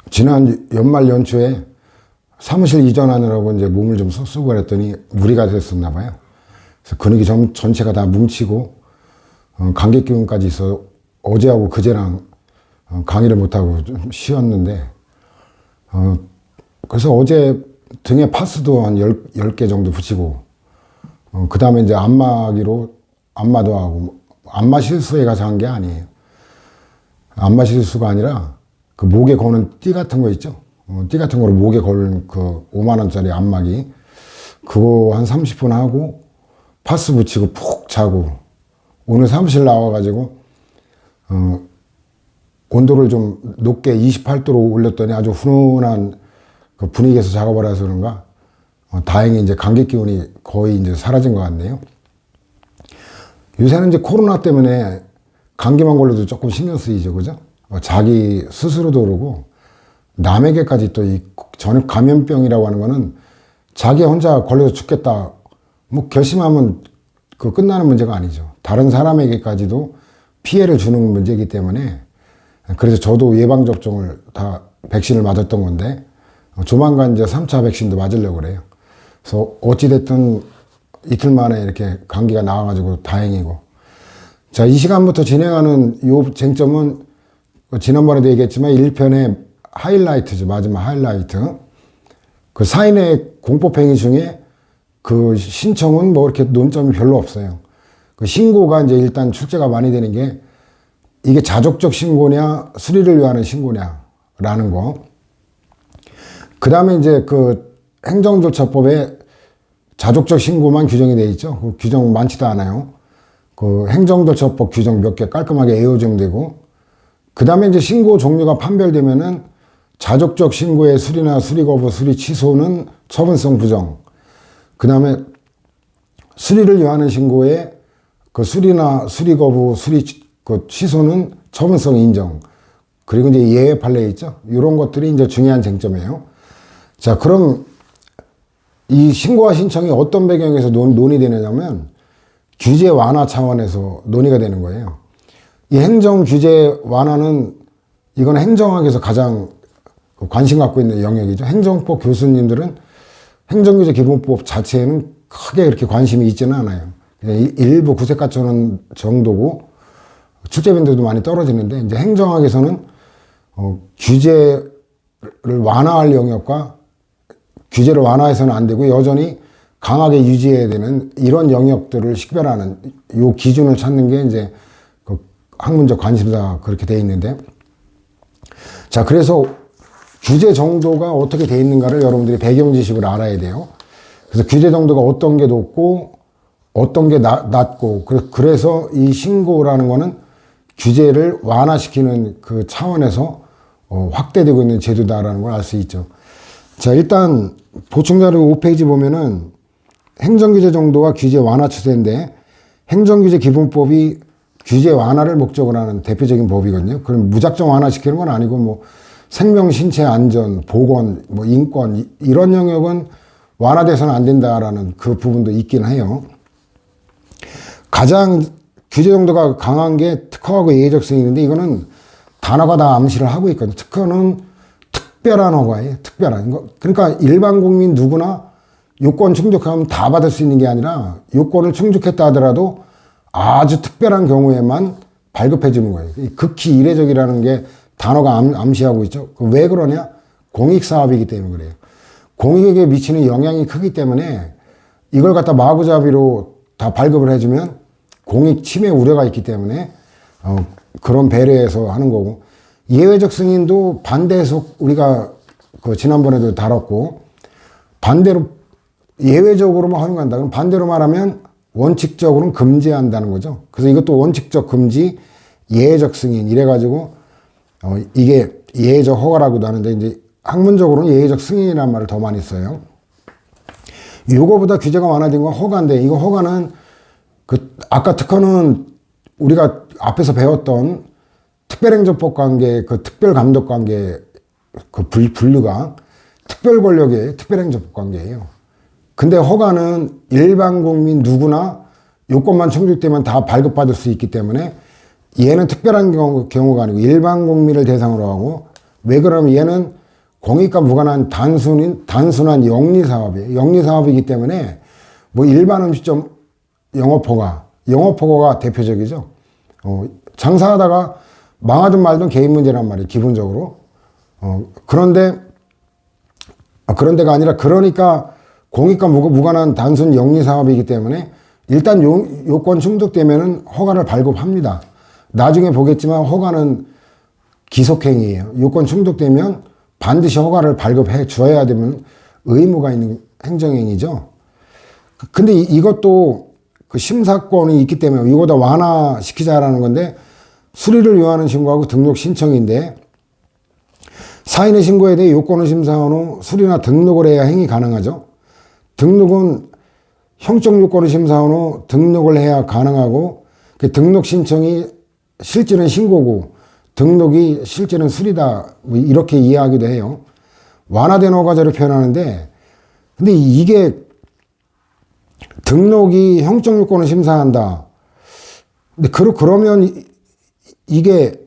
지난 연말 연초에 사무실 이전하느라고 이제 몸을 좀 쓰고 그랬더니 무리가 됐었나 봐요. 그래서 근육이 전체가 다 뭉치고 감기 기운까지 있어 어제하고 그제랑 강의를 못하고 좀 쉬었는데 그래서 어제 등에 파스도 한 10개 정도 붙이고 그 다음에 이제 안마기로 안마도 하고 안마 실수에 가서 한 게 아니에요. 안마 실수가 아니라 그 목에 거는 띠 같은 거 있죠. 띠 같은 거로 목에 걸는 그 5만 원짜리 안마기 그거 한 30분 하고 파스 붙이고 푹 자고 오늘 사무실 나와가지고 온도를 좀 높게 28도로 올렸더니 아주 훈훈한 그 분위기에서 작업을 해서 그런가 다행히 이제 감기 기운이 거의 이제 사라진 것 같네요. 요새는 이제 코로나 때문에 감기만 걸려도 조금 신경 쓰이죠, 그죠? 자기 스스로도 그러고 남에게까지 또 이 전염 감염병이라고 하는 거는 자기 혼자 걸려서 죽겠다 뭐 결심하면 그 끝나는 문제가 아니죠. 다른 사람에게까지도 피해를 주는 문제이기 때문에 그래서 저도 예방접종을 다 백신을 맞았던 건데 조만간 이제 3차 백신도 맞으려고 그래요. 그래서 어찌됐든 이틀 만에 이렇게 감기가 나와가지고 다행이고. 자, 이 시간부터 진행하는 요 쟁점은 지난번에도 얘기했지만 1편의 하이라이트죠. 마지막 하이라이트. 그 사인의 공법행위 중에 그 신청은 뭐 이렇게 논점이 별로 없어요. 그 신고가 이제 일단 출제가 많이 되는 게 이게 자족적 신고냐 수리를 위한 신고냐라는 거. 그 다음에 이제 그 행정절차법에 자족적 신고만 규정이 되어 있죠. 그 규정 많지도 않아요. 그 행정절차법 규정 몇 개 깔끔하게 애호정되고 그 다음에 이제 신고 종류가 판별되면은 자족적 신고의 수리나 수리 거부, 수리 취소는 처분성 부정. 그 다음에 수리를 요하는 신고에 그 수리나 수리 거부, 수리 그 취소는 처분성 인정. 그리고 이제 예외 판례 있죠. 이런 것들이 이제 중요한 쟁점이에요. 자, 그럼 이 신고와 신청이 어떤 배경에서 논의되느냐면 규제 완화 차원에서 논의가 되는 거예요. 이 행정 규제 완화는 이건 행정학에서 가장 관심 갖고 있는 영역이죠. 행정법 교수님들은 행정규제 기본법 자체에는 크게 그렇게 관심이 있지는 않아요. 그냥 일부 구색가처럼 정도고 출제빈들도 많이 떨어지는데 이제 행정학에서는 규제를 완화할 영역과 규제를 완화해서는 안 되고 여전히 강하게 유지해야 되는 이런 영역들을 식별하는 요 기준을 찾는 게 이제 그 학문적 관심사 그렇게 돼 있는데 자, 그래서 규제 정도가 어떻게 돼 있는가를 여러분들이 배경 지식을 알아야 돼요. 그래서 규제 정도가 어떤 게 높고 어떤 게 낮고 그래서 이 신고라는 거는 규제를 완화시키는 그 차원에서 확대되고 있는 제도다라는 걸 알 수 있죠. 자, 일단 보충자료 5페이지 보면은 행정규제 정도가 규제 완화 추세인데 행정규제 기본법이 규제 완화를 목적으로 하는 대표적인 법이거든요. 그럼 무작정 완화시키는 건 아니고 뭐 생명, 신체, 안전, 보건, 뭐 인권 이런 영역은 완화돼서는 안 된다라는 그 부분도 있긴 해요. 가장 규제 정도가 강한 게 특허하고 예외적 승인인데 이거는 단어가 다 암시를 하고 있거든요. 특허는 특별한 허가예요. 특별한 거. 그러니까 일반 국민 누구나 요건 충족하면 다 받을 수 있는 게 아니라 요건을 충족했다 하더라도 아주 특별한 경우에만 발급해 주는 거예요. 극히 이례적이라는 게 단어가 암시하고 있죠. 왜 그러냐? 공익사업이기 때문에 그래요. 공익에게 미치는 영향이 크기 때문에 이걸 갖다 마구잡이로 다 발급을 해주면 공익 침해 우려가 있기 때문에 그런 배려해서 하는 거고 예외적 승인도 반대해서 우리가 그 지난번에도 다뤘고 반대로 예외적으로만 허용한다. 그럼 반대로 말하면 원칙적으로는 금지한다는 거죠. 그래서 이것도 원칙적 금지, 예외적 승인 이래가지고 이게 예외적 허가라고도 하는데 이제 학문적으로는 예외적 승인이라는 말을 더 많이 써요. 요거보다 규제가 완화된 건 허가인데 이거 허가는 그 아까 특허는 우리가 앞에서 배웠던 특별행정법 관계 그 특별감독 관계 그 분류가 특별 권력의 특별행정법 관계예요. 근데 허가는 일반 국민 누구나 요건만 충족되면 다 발급받을 수 있기 때문에 얘는 특별한 경우가 아니고 일반 국민을 대상으로 하고 왜 그러면 얘는 공익과 무관한 단순한 영리사업이에요. 영리사업이기 때문에 뭐 일반 음식점 영업허가가 대표적이죠. 장사하다가 망하든 말든 개인 문제란 말이에요. 기본적으로. 그런데가 아니라 그러니까 공익과 무관한 단순 영리사업이기 때문에 일단 요건 충족되면은 허가를 발급합니다. 나중에 보겠지만 허가는 기속행위예요. 요건 충족되면 반드시 허가를 발급해 줘야 되면 의무가 있는 행정행위죠. 근데 이것도 그 심사권이 있기 때문에 이거다 완화시키자라는 건데 수리를 요하는 신고하고 등록 신청인데 사인의 신고에 대해 요건을 심사한 후 수리나 등록을 해야 행위 가능하죠. 등록은 형적 요건을 심사한 후 등록을 해야 가능하고 그 등록 신청이 실질은 신고고 등록이 실질은 수리다 뭐 이렇게 이해하기도 해요. 완화된 허가제를 표현하는데 근데 이게 등록이 형적 요건을 심사한다. 근데 그러면 이게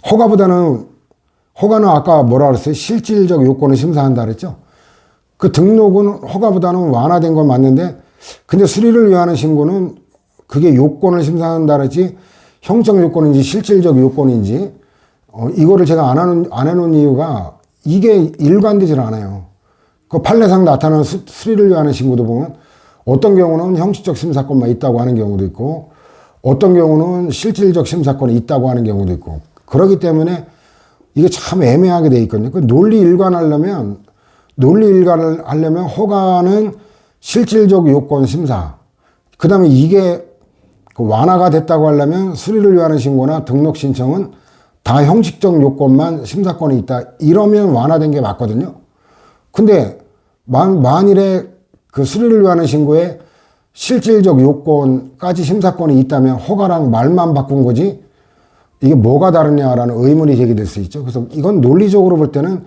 허가는 아까 뭐라 그랬어요? 실질적 요건을 심사한다 그랬죠? 그 등록은 허가보다는 완화된 건 맞는데 근데 수리를 위한 신고는 그게 요건을 심사한다 그랬지 형적 요건인지 실질적 요건인지 이거를 제가 안 해놓은 이유가 이게 일관되질 않아요. 그 판례상 나타나는 수리를 위한 신고도 보면 어떤 경우는 형식적 심사권만 있다고 하는 경우도 있고 어떤 경우는 실질적 심사권이 있다고 하는 경우도 있고 그렇기 때문에 이게 참 애매하게 돼 있거든요. 그 논리 일관을 하려면 허가는 실질적 요건 심사 그 다음에 이게 완화가 됐다고 하려면 수리를 위한 신고나 등록 신청은 다 형식적 요건만 심사권이 있다 이러면 완화된 게 맞거든요. 근데 만일에 그 수리를 위한 신고에 실질적 요건까지 심사권이 있다면 허가랑 말만 바꾼 거지 이게 뭐가 다르냐라는 의문이 제기될 수 있죠. 그래서 이건 논리적으로 볼 때는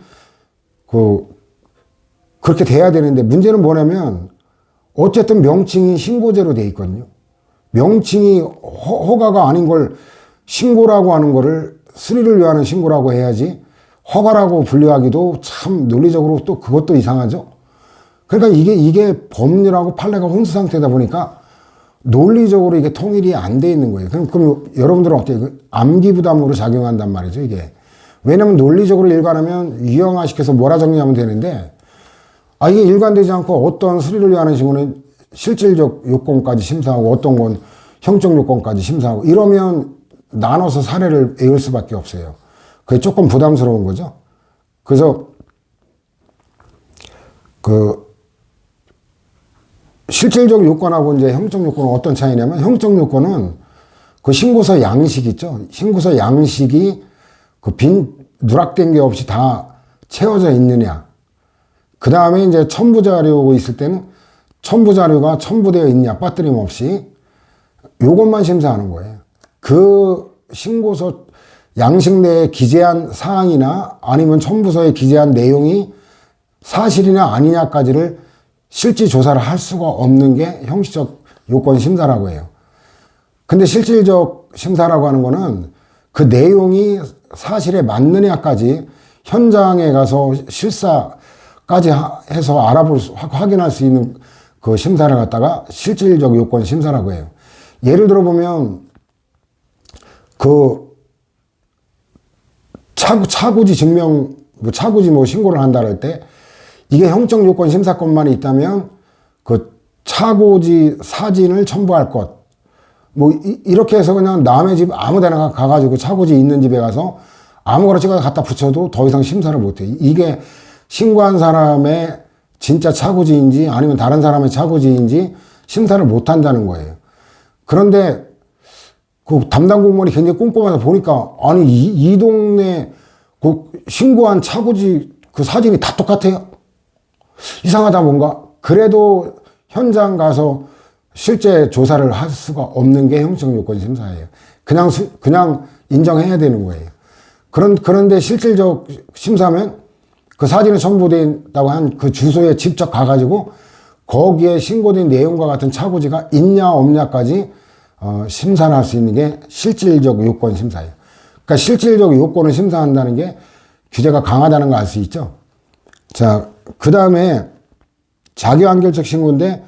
그렇게 돼야 되는데 문제는 뭐냐면 어쨌든 명칭이 신고제로 돼 있거든요. 명칭이 허가가 아닌 걸 신고라고 하는 거를 수리를 위한 신고라고 해야지 허가라고 분류하기도 참 논리적으로 또 그것도 이상하죠. 그러니까 이게 법률하고 판례가 혼수 상태다 보니까 논리적으로 이게 통일이 안 돼 있는 거예요. 그럼 여러분들은 어때요? 암기 부담으로 작용한단 말이죠, 이게. 왜냐면 논리적으로 일관하면 유형화시켜서 뭐라 정리하면 되는데 이게 일관되지 않고 어떤 수리를 위한 신고는 실질적 요건까지 심사하고 어떤 건 형적 요건까지 심사하고 이러면 나눠서 사례를 외울 수밖에 없어요. 그게 조금 부담스러운 거죠. 그래서 실질적 요건하고 이제 형적 요건은 어떤 차이냐면 형적 요건은 그 신고서 양식 있죠. 신고서 양식이 그 빈 누락된 게 없이 다 채워져 있느냐. 그 다음에 이제 첨부 자료가 있을 때는 첨부 자료가 첨부되어 있냐 빠뜨림 없이 요것만 심사하는 거예요. 그 신고서 양식 내에 기재한 사항이나 아니면 첨부서에 기재한 내용이 사실이냐 아니냐까지를 실질 조사를 할 수가 없는 게 형식적 요건 심사라고 해요. 근데 실질적 심사라고 하는 거는 그 내용이 사실에 맞느냐까지 현장에 가서 실사까지 해서 확인할 수 있는 그 심사를 갖다가 실질적 요건 심사라고 해요. 예를 들어 보면 그 차고지 증명 차고지 신고를 한다 할 때 이게 형적 요건 심사권만 있다면 그 차고지 사진을 첨부할 것 이렇게 해서 그냥 남의 집 아무 데나 가가지고 차고지 있는 집에 가서 아무거나 찍어서 갖다 붙여도 더 이상 심사를 못해. 이게 신고한 사람의 진짜 차고지인지 아니면 다른 사람의 차고지인지 심사를 못한다는 거예요. 그런데 그 담당 공무원이 굉장히 꼼꼼해서 보니까 아니 이 동네 그 신고한 차고지 그 사진이 다 똑같아요. 이상하다 뭔가. 그래도 현장 가서 실제 조사를 할 수가 없는 게 형식 요건 심사예요. 그냥 인정해야 되는 거예요. 그런데 실질적 심사면 그 사진이 첨부된다고 한 그 주소에 직접 가가지고 거기에 신고된 내용과 같은 차고지가 있냐 없냐까지 심사를 할 수 있는 게 실질적 요건 심사예요. 그러니까 실질적 요건을 심사한다는 게 규제가 강하다는 거 알 수 있죠. 자, 그 다음에 자기완결적 신고인데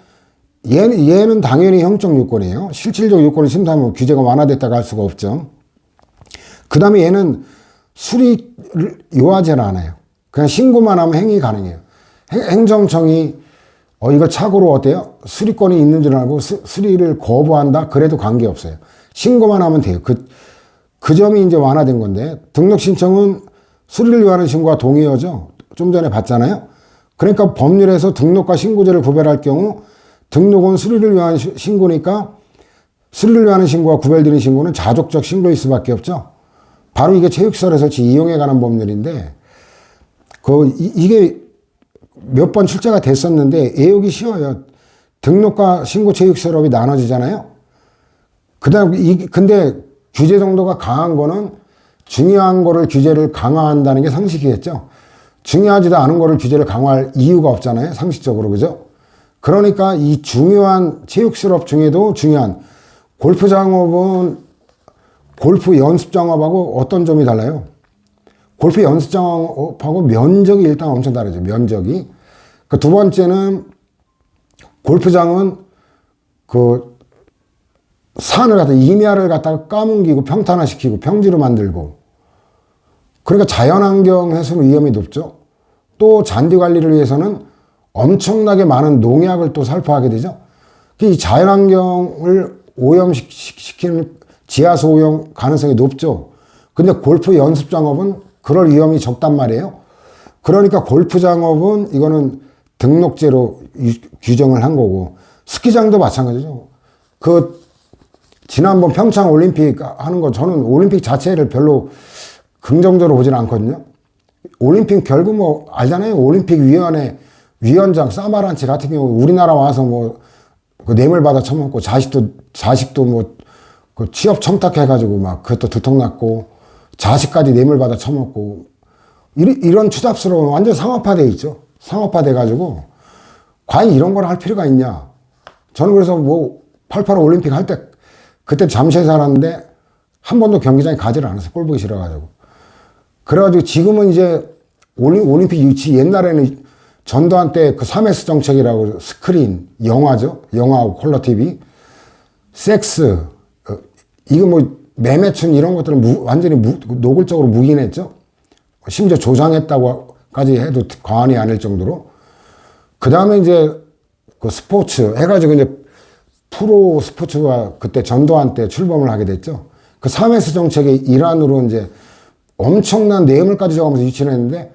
얘는 당연히 형적 요건이에요. 실질적 요건을 심사하면 규제가 완화됐다고 할 수가 없죠. 그 다음에 얘는 수리를 요하지는 않아요. 그냥 신고만 하면 행위 가능해요. 행정청이 이거 착오로 어때요? 수리권이 있는 줄 알고 수리를 거부한다? 그래도 관계없어요. 신고만 하면 돼요. 그 점이 이제 완화된 건데, 등록 신청은 수리를 요하는 신고와 동의어죠. 좀 전에 봤잖아요. 그러니까 법률에서 등록과 신고제를 구별할 경우 등록은 수리를 위한 신고니까 수리를 위한 신고와 구별되는 신고는 자족적 신고일 수밖에 없죠. 바로 이게 체육시설의 설치 이용에 관한 법률인데, 이게 몇 번 출제가 됐었는데 애우기 쉬워요. 등록과 신고 체육시설업이 나눠지잖아요. 근데 규제 정도가 강한 거는 중요한 거를 규제를 강화한다는 게 상식이겠죠. 중요하지도 않은 거를 규제를 강화할 이유가 없잖아요. 상식적으로. 그죠? 그러니까 이 중요한 체육시설업 중에도 중요한 골프장업은 골프 연습장업하고 어떤 점이 달라요? 골프 연습장업하고 면적이 일단 엄청 다르죠. 면적이. 그 두 번째는 골프장은 그 산을 갖다 임야를 갖다가 까뭉기고 평탄화시키고 평지로 만들고, 그러니까 자연환경 훼손 위험이 높죠. 또 잔디 관리를 위해서는 엄청나게 많은 농약을 또 살포하게 되죠. 이 자연환경을 오염시키는 지하수 오염 가능성이 높죠. 근데 골프 연습장업은 그럴 위험이 적단 말이에요. 그러니까 골프장업은 이거는 등록제로 규정을 한 거고, 스키장도 마찬가지죠. 지난번 평창 올림픽 하는 거, 저는 올림픽 자체를 별로 긍정적으로 보지는 않거든요. 올림픽 결국 뭐 알잖아요. 올림픽 위원회 위원장 사마란치 같은 경우 우리나라 와서 그 뇌물 받아 처먹고 자식도 그 취업 청탁해가지고 막 그것도 두통났고, 자식까지 뇌물 받아 처먹고, 이런 추잡스러운 완전 상업화돼 있죠. 상업화돼 가지고 과연 이런 걸 할 필요가 있냐. 저는 그래서 88 올림픽 할 때 그때 잠실에 살았는데 한 번도 경기장에 가지를 않았어요. 꼴 보기 싫어가지고. 그래가지고 지금은 이제 올림픽 유치, 옛날에는 전두환 때 그 3S 정책이라고 스크린, 영화죠. 영화하고 컬러 TV, 섹스, 이거 매매춘 이런 것들은 완전히 노골적으로 묵인했죠. 심지어 조장했다고까지 해도 과언이 아닐 정도로. 그 다음에 이제 그 스포츠 해가지고 이제 프로 스포츠가 그때 전두환 때 출범을 하게 됐죠. 그 3S 정책의 일환으로 이제 엄청난 뇌물까지 적으면서 유치를 했는데,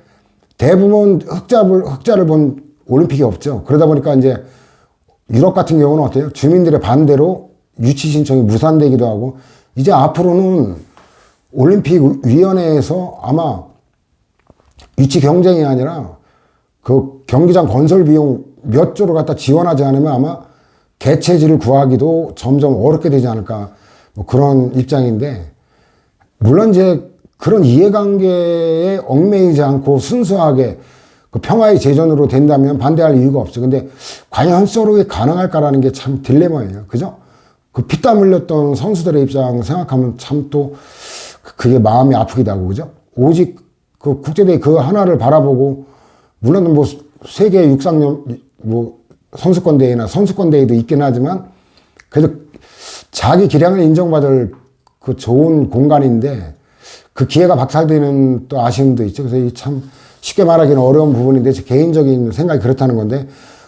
대부분 흑자를 본 올림픽이 없죠. 그러다 보니까 이제 유럽 같은 경우는 어때요? 주민들의 반대로 유치 신청이 무산되기도 하고, 이제 앞으로는 올림픽 위원회에서 아마 유치 경쟁이 아니라 그 경기장 건설 비용 몇 조를 갖다 지원하지 않으면 아마 개최지를 구하기도 점점 어렵게 되지 않을까, 그런 입장인데, 물론 이제 그런 이해관계에 얽매이지 않고 순수하게 그 평화의 제전으로 된다면 반대할 이유가 없죠. 근데 과연 현실적으로 가능할까라는 게 참 딜레마예요. 그죠? 그 피땀 흘렸던 선수들의 입장 생각하면 참 또 그게 마음이 아프기도 하고, 그죠? 오직 그 국제대회 그 하나를 바라보고, 물론 세계 육상용 선수권 대회나 선수권 대회도 있긴 하지만, 그래도 자기 기량을 인정받을 그 좋은 공간인데 그 기회가 박탈되는 또 아쉬움도 있죠. 그래서 참 쉽게 말하기는 어려운 부분인데, 제 개인적인 생각이 그렇다는 건데,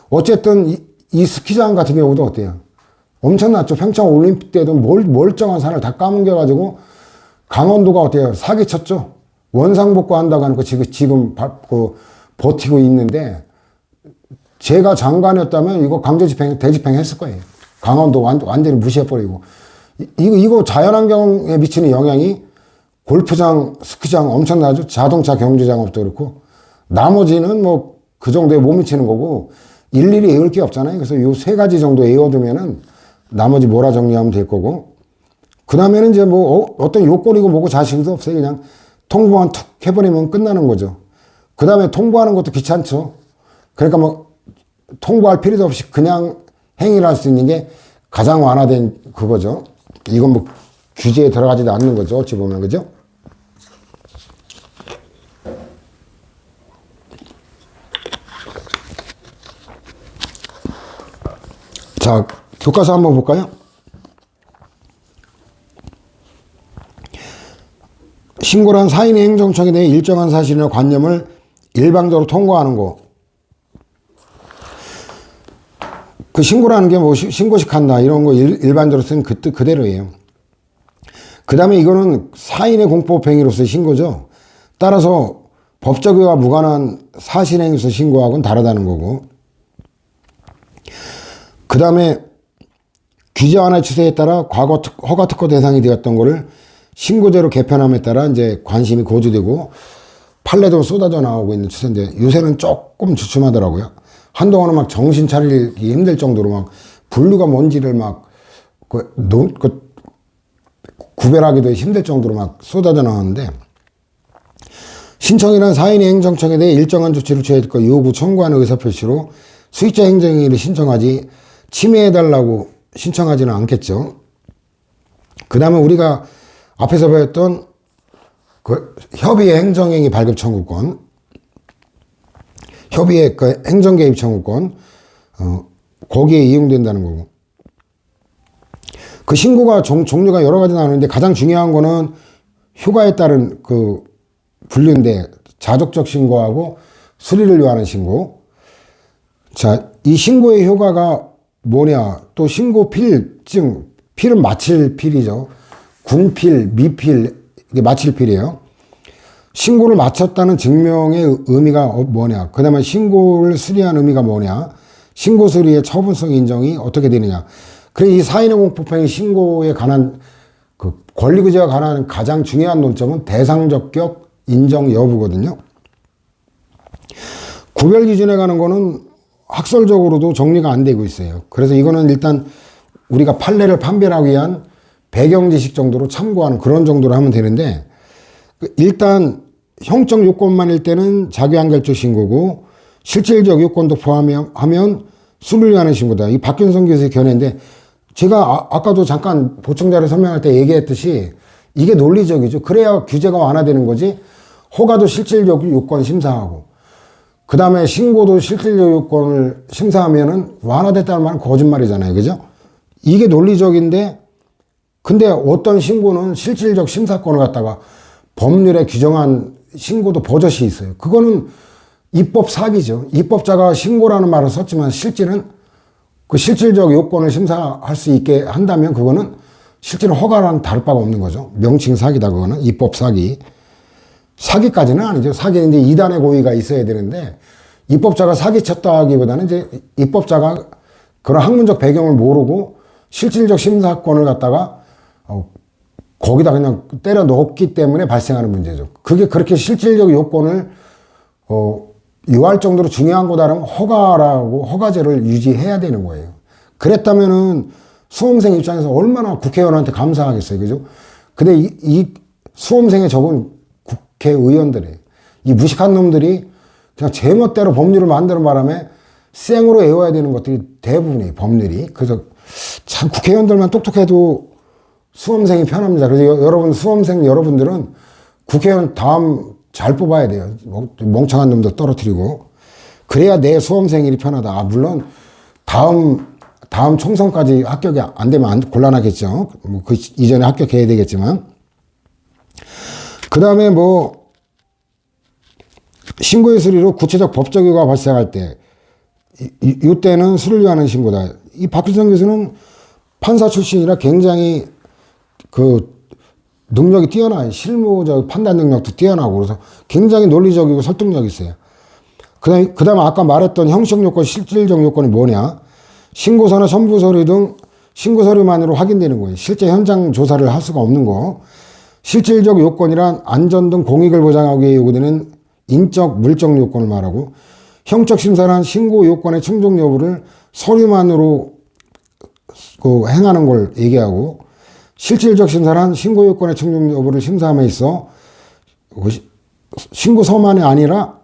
어쨌든 이 스키장 같은 경우도 어때요? 엄청났죠. 평창 올림픽 때도 멀쩡한 산을 다 까뭉겨가지고 강원도가 어때요? 사기쳤죠. 원상복구 한다고 하는 거 지금 버티고 있는데, 제가 장관이었다면 이거 강제 집행, 대집행 했을 거예요. 강원도 완전히 무시해버리고. 이거 자연환경에 미치는 영향이 골프장, 스키장 엄청나죠. 자동차 경주장업도 그렇고. 나머지는 그 정도에 못 미치는 거고, 일일이 외울 게 없잖아요. 그래서 요 세 가지 정도 외워두면은 나머지 몰아 정리하면 될 거고. 그 다음에는 이제 어떤 요건이고 뭐고 자식도 없어요. 그냥 통보만 툭 해버리면 끝나는 거죠. 그 다음에 통보하는 것도 귀찮죠. 그러니까 통보할 필요도 없이 그냥 행위를 할 수 있는 게 가장 완화된 그거죠. 이건 규제에 들어가지도 않는 거죠. 어찌 보면. 그죠? 자, 교과서 한번 볼까요? 신고란 사인의 행정청에 대해 일정한 사실이나 관념을 일방적으로 통고하는 거. 그 신고라는 게 뭐 신고식 한다 이런 거 일반적으로 쓴 그 뜻 그대로예요. 그 다음에 이거는 사인의 공법 행위로서의 신고죠. 따라서 법적과 무관한 사실행위로서 신고하고는 다르다는 거고. 그 다음에 규제 완화 추세에 따라 과거 허가 특허 대상이 되었던 거를 신고제로 개편함에 따라 이제 관심이 고조되고 판례도 쏟아져 나오고 있는 추세인데 요새는 조금 주춤하더라고요. 한동안은 막 정신 차리기 힘들 정도로 막 분류가 뭔지를 막 구별하기도 힘들 정도로 막 쏟아져 나왔는데 신청이란 사인의 행정청에 대해 일정한 조치를 취해야 될 것 요구 청구하는 의사표시로 수익자 행정행위를 신청하지 침해해달라고 신청하지는 않겠죠. 그 다음에 우리가 앞에서 배웠던 그 협의의 행정행위 발급 청구권, 협의의 그 행정개입 청구권, 거기에 이용된다는 거고. 그 신고가 종류가 여러 가지 나오는데 가장 중요한 거는 휴가에 따른 그 분류인데 자족적 신고하고 수리를 요하는 신고. 자, 이 신고의 효과가 뭐냐? 또 신고 필증, 필은 마칠 필이죠. 군필, 미필, 이게 마칠 필이에요. 신고를 마쳤다는 증명의 의미가 뭐냐? 그 다음에 신고를 수리한 의미가 뭐냐? 신고 수리의 처분성 인정이 어떻게 되느냐? 그래, 이 사인의 공법행위 신고에 관한 그 권리구제와 관한 가장 중요한 논점은 대상적격 인정 여부거든요. 구별 기준에 관한 거는 학설적으로도 정리가 안 되고 있어요. 그래서 이거는 일단 우리가 판례를 판별하기 위한 배경 지식 정도로 참고하는 그런 정도로 하면 되는데, 일단 형적 요건만일 때는 자기한결적 신고고 실질적 요건도 포함하면 수리를 하는 신고다. 이 박균성 교수의 견해인데 제가 아까도 잠깐 보충자료 설명할 때 얘기했듯이 이게 논리적이죠. 그래야 규제가 완화되는 거지. 허가도 실질적 요건 심사하고 그 다음에 신고도 실질적 요건을 심사하면은 완화됐다는 말은 거짓말이잖아요. 그죠? 이게 논리적인데 근데 어떤 신고는 실질적 심사권을 갖다가 법률에 규정한 신고도 버젓이 있어요. 그거는 입법 사기죠. 입법자가 신고라는 말을 썼지만 실질은 그 실질적 요건을 심사할 수 있게 한다면 그거는 실제로 허가랑 다를 바가 없는 거죠. 명칭 사기다. 그거는 입법 사기. 사기까지는 아니죠. 사기인데 2단의 고의가 있어야 되는데 입법자가 사기쳤다 하기보다는 이제 입법자가 그런 학문적 배경을 모르고 실질적 심사권을 갖다가 거기다 그냥 때려 넣었기 때문에 발생하는 문제죠. 그게 그렇게 실질적 요건을 요할 정도로 중요한 거다라면 허가라고 허가제를 유지해야 되는 거예요. 그랬다면은 수험생 입장에서 얼마나 국회의원한테 감사하겠어요. 그죠? 근데 이 수험생의 적은 국회의원들이에요. 이 무식한 놈들이 그냥 제멋대로 법률을 만드는 바람에 생으로 외워야 되는 것들이 대부분이에요. 법률이. 그래서 참 국회의원들만 똑똑해도 수험생이 편합니다. 그래서 여러분 수험생 여러분들은 국회의원 다음 잘 뽑아야 돼요. 멍청한 놈들 떨어뜨리고. 그래야 내 수험생일이 편하다. 아, 물론 다음 총선까지 합격이 안 되면 곤란하겠죠. 뭐 그 이전에 합격해야 되겠지만. 그 다음에 뭐 신고의 수리로 구체적 법적 효과가 발생할 때 이때는 수리를 위하는 신고다. 이 박규성 교수는 판사 출신이라 굉장히 그 능력이 뛰어나요. 실무적 판단 능력도 뛰어나고 그래서 굉장히 논리적이고 설득력이 있어요. 그 다음에 아까 말했던 형식 요건, 실질적 요건이 뭐냐? 신고서나 첨부 서류 등 신고 서류만으로 확인되는 거예요. 실제 현장 조사를 할 수가 없는 거. 실질적 요건이란 안전 등 공익을 보장하기 위해 요구되는 인적, 물적 요건을 말하고 형적 심사란 신고 요건의 충족 여부를 서류만으로 행하는 걸 얘기하고 실질적 심사란 신고 요건의 충족 여부를 심사함에 있어 신고서만이 아니라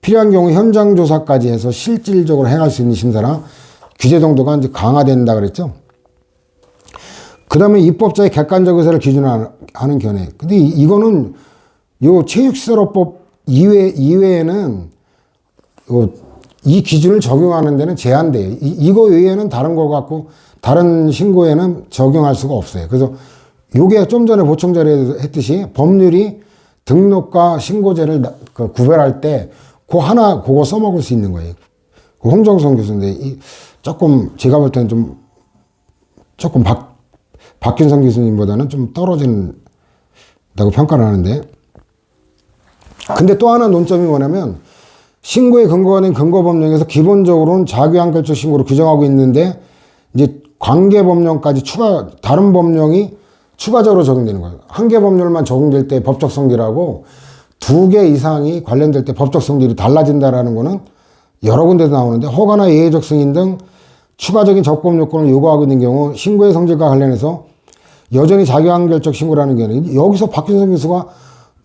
필요한 경우 현장 조사까지 해서 실질적으로 행할 수 있는 심사라 규제 정도가 이제 강화된다 그랬죠. 그 다음에 입법자의 객관적 의사를 기준으로 하는 견해. 근데 이거는 요 체육시설업법 이외에는 이 기준을 적용하는 데는 제한돼요. 이거 외에는 다른 거 갖고 다른 신고에는 적용할 수가 없어요. 그래서 요게 좀 전에 보충 자료에 했듯이 법률이 등록과 신고제를 구별할 때 그거 써먹을 수 있는 거예요. 그 홍정선 교수인데 조금 제가 볼 때는 조금 박균성 교수님보다는 좀 떨어진다고 평가를 하는데, 근데 또 하나 논점이 뭐냐면 신고에 근거가 된 근거법령에서 기본적으로는 자기한결적 신고로 규정하고 있는데 이제 관계법령까지 다른 법령이 추가적으로 적용되는 거예요. 한 개 법률만 적용될 때 법적 성질하고 2개 이상이 관련될 때 법적 성질이 달라진다라는 거는 여러 군데서 나오는데, 허가나 예외적 승인 등 추가적인 적법 요건을 요구하고 있는 경우 신고의 성질과 관련해서 여전히 자기한결적 신고라는 게, 여기서 박균성 교수가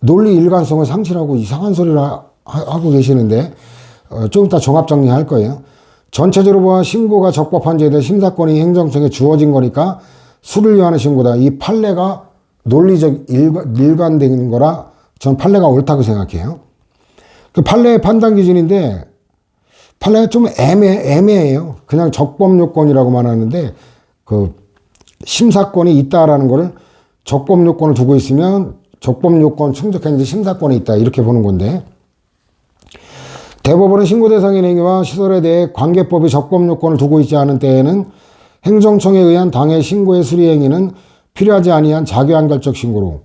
논리 일관성을 상실하고 이상한 소리를 하고 계시는데, 좀 이따 종합 정리할 거예요. 전체적으로 보아 신고가 적법한 죄에 대해 심사권이 행정청에 주어진 거니까 수를 위하는 신고다. 이 판례가 논리적 일관된 거라 전 판례가 옳다고 생각해요. 그 판례의 판단 기준인데 판례가 좀 애매해요. 그냥 적법 요건이라고만 하는데 그 심사권이 있다라는 거를 적법 요건을 두고 있으면 적법 요건 충족했는데 심사권이 있다 이렇게 보는 건데, 대법원은 신고 대상인 행위와 시설에 대해 관계법이 적법 요건을 두고 있지 않은 때에는 행정청에 의한 당해 신고의 수리 행위는 필요하지 아니한 자기한결적 신고로,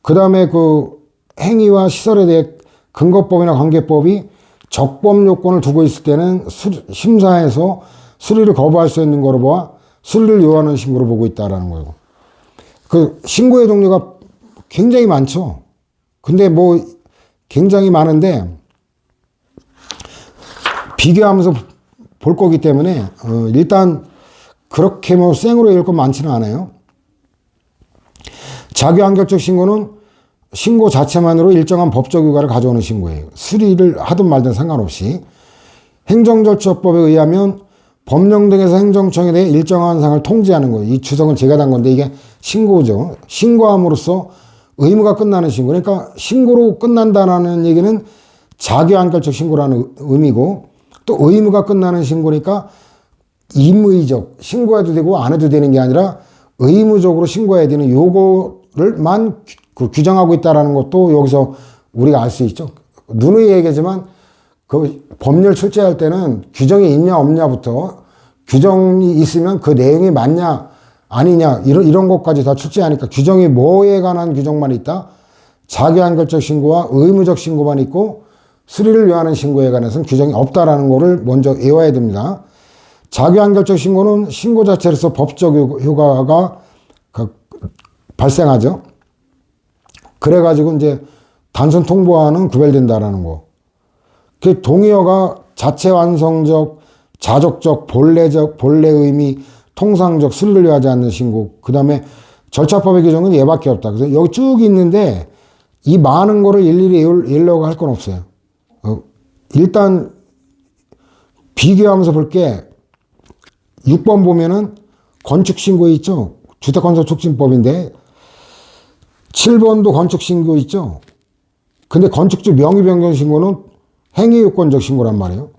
그 다음에 그 행위와 시설에 대해 근거법이나 관계법이 적법 요건을 두고 있을 때는 심사에서 수리를 거부할 수 있는 거로 보아 수리를 요하는 신고로 보고 있다라는 거고, 그 신고의 종류가 굉장히 많죠. 근데 뭐 굉장히 많은데 비교하면서 볼 거기 때문에 일단 그렇게 뭐 생으로 읽을 건 많지는 않아요. 자기한결적 신고는 신고 자체만으로 일정한 법적 효과를 가져오는 신고예요. 수리를 하든 말든 상관없이. 행정절차법에 의하면 법령 등에서 행정청에 대해 일정한 사항을 통지하는 거예요. 이 주석은 제가 단 건데 이게 신고죠. 신고함으로써 의무가 끝나는 신고. 그러니까 신고로 끝난다는 얘기는 자기한결적 신고라는 의미고, 또 의무가 끝나는 신고니까 임의적, 신고해도 되고 안 해도 되는 게 아니라 의무적으로 신고해야 되는 요거를만 규정하고 있다는 것도 여기서 우리가 알 수 있죠. 누누이 얘기하지만 그 법률 출제할 때는 규정이 있냐 없냐부터, 규정이 있으면 그 내용이 맞냐 아니냐 이런 것까지 다 출제하니까 규정이 뭐에 관한 규정만 있다, 자기한결적 신고와 의무적 신고만 있고 수리를 위하는 신고에 관해서는 규정이 없다라는 거를 먼저 외워야 됩니다. 자기한결적 신고는 신고 자체로서 법적 효과가 발생하죠. 그래가지고 이제 단순 통보와는 구별된다라는 거. 그 동의어가 자체 완성적, 자족적, 본래 의미, 통상적, 수리를 위하지 않는 신고. 그 다음에 절차법의 규정은 얘밖에 없다. 그래서 여기 쭉 있는데 이 많은 거를 일일이 외우려고 할 건 없어요. 일단 비교하면서 볼 게 6번 보면은 건축신고 있죠. 주택건설촉진법인데 7번도 건축신고 있죠. 근데 건축주 명의변경신고는 행위요건적 신고란 말이에요.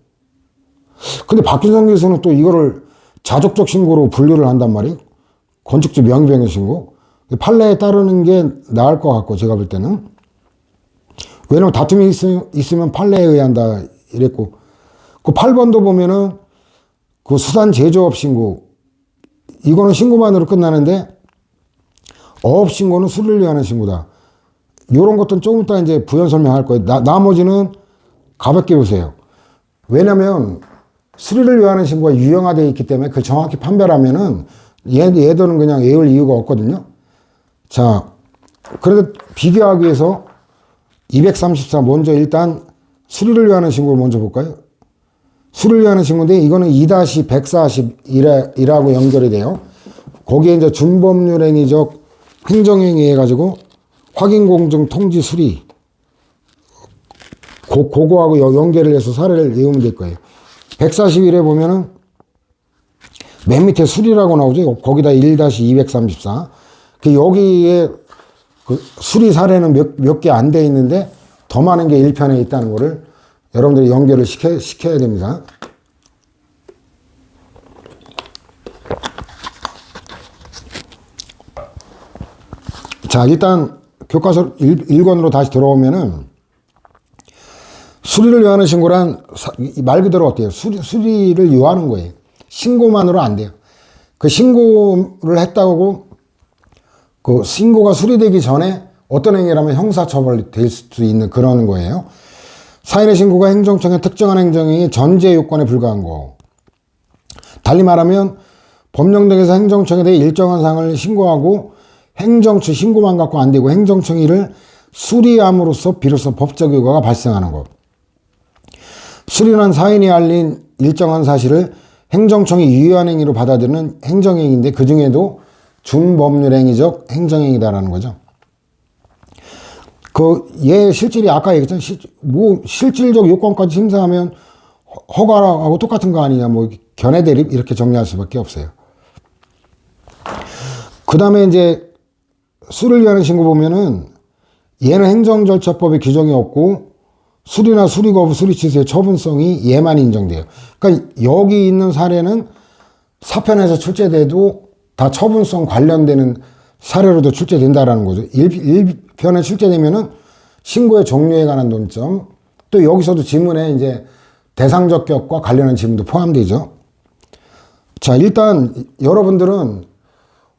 근데 박균성 교수는 또 이거를 자족적 신고로 분류를 한단 말이에요. 건축주 명의변경신고. 판례에 따르는 게 나을 것 같고 제가 볼 때는. 왜냐면 다툼이 있으면 판례에 의한다 이랬고, 그 8번도 보면은 그 수산 제조업 신고, 이거는 신고만으로 끝나는데 어업 신고는 수리를 위하는 신고다. 이런 것들은 조금 이따 이제 부연 설명할 거예요. 나머지는 가볍게 보세요. 왜냐면 수리를 위하는 신고가 유형화되어 있기 때문에 그 정확히 판별하면은 얘들은 그냥 외울 이유가 없거든요. 자, 그래도 비교하기 위해서 234 먼저 일단 수리를 위하는 신고를 먼저 볼까요? 수리를 위하는 신고인데 이거는 2-141하고 연결이 돼요. 거기에 이제 준법률 행위적 행정행위 해가지고 확인공증 통지 수리 그거하고 연결을 해서 사례를 외우면 될 거예요. 141에 보면은 맨 밑에 수리라고 나오죠. 거기다 1-234. 여기에 그 수리 사례는 몇 개 안 돼 있는데 더 많은 게 1편에 있다는 거를 여러분들이 연결을 시켜야 됩니다. 자, 일단 교과서 1권으로 다시 들어오면은 수리를 요하는 신고란 말 그대로 어때요? 수리를 요하는 거예요. 신고만으로 안 돼요. 그 신고를 했다고 그 신고가 수리되기 전에 어떤 행위라면 형사처벌이 될 수 있는 그런 거예요. 사인의 신고가 행정청의 특정한 행정행위 전제 요건에 불과한 거. 달리 말하면 법령 등에서 행정청에 대해 일정한 사항을 신고하고 행정처 신고만 갖고 안 되고 행정청이 이를 수리함으로써 비로소 법적 효과가 발생하는 것. 수리는 사인이 알린 일정한 사실을 행정청이 유효한 행위로 받아들이는 행정행위인데 그 중에도 준법률행위적 행정행위다라는 거죠. 얘 실질이 아까 얘기했잖아요. 실질적 요건까지 심사하면 허가하고 똑같은 거 아니냐, 견해 대립 이렇게 정리할 수밖에 없어요. 그 다음에 이제 수리를 위한 신고 보면은 얘는 행정절차법에 규정이 없고 수리나 수리 거부, 수리 취소의 처분성이 얘만 인정돼요. 그러니까 여기 있는 사례는 사편에서 출제돼도 다 처분성 관련되는 사례로도 출제된다라는 거죠. 1편에 출제되면은 신고의 종류에 관한 논점, 또 여기서도 지문에 이제 대상적 격과 관련한 지문도 포함되죠. 자, 일단 여러분들은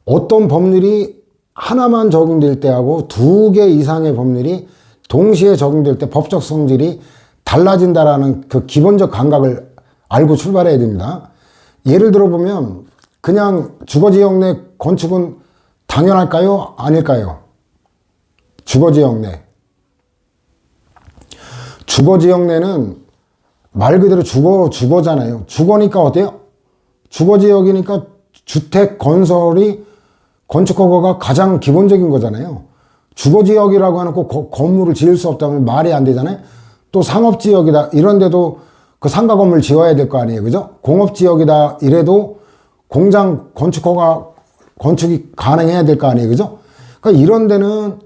어떤 법률이 하나만 적용될 때하고 2개 이상의 법률이 동시에 적용될 때 법적 성질이 달라진다라는 그 기본적 감각을 알고 출발해야 됩니다. 예를 들어 보면 그냥 주거지역 내 건축은 당연할까요? 아닐까요? 주거지역 내. 주거지역 내는 말 그대로 주거잖아요. 주거니까 어때요? 주거지역이니까 주택 건설이 건축허가가 가장 기본적인 거잖아요. 주거지역이라고 해놓고 건물을 지을 수 없다면 말이 안 되잖아요. 또 상업지역이다 이런데도 그 상가 건물 지어야 될 거 아니에요. 그죠? 공업지역이다 이래도 공장 건축허가 건축이 가능해야 될 거 아니에요. 그죠? 그러니까 이런 데는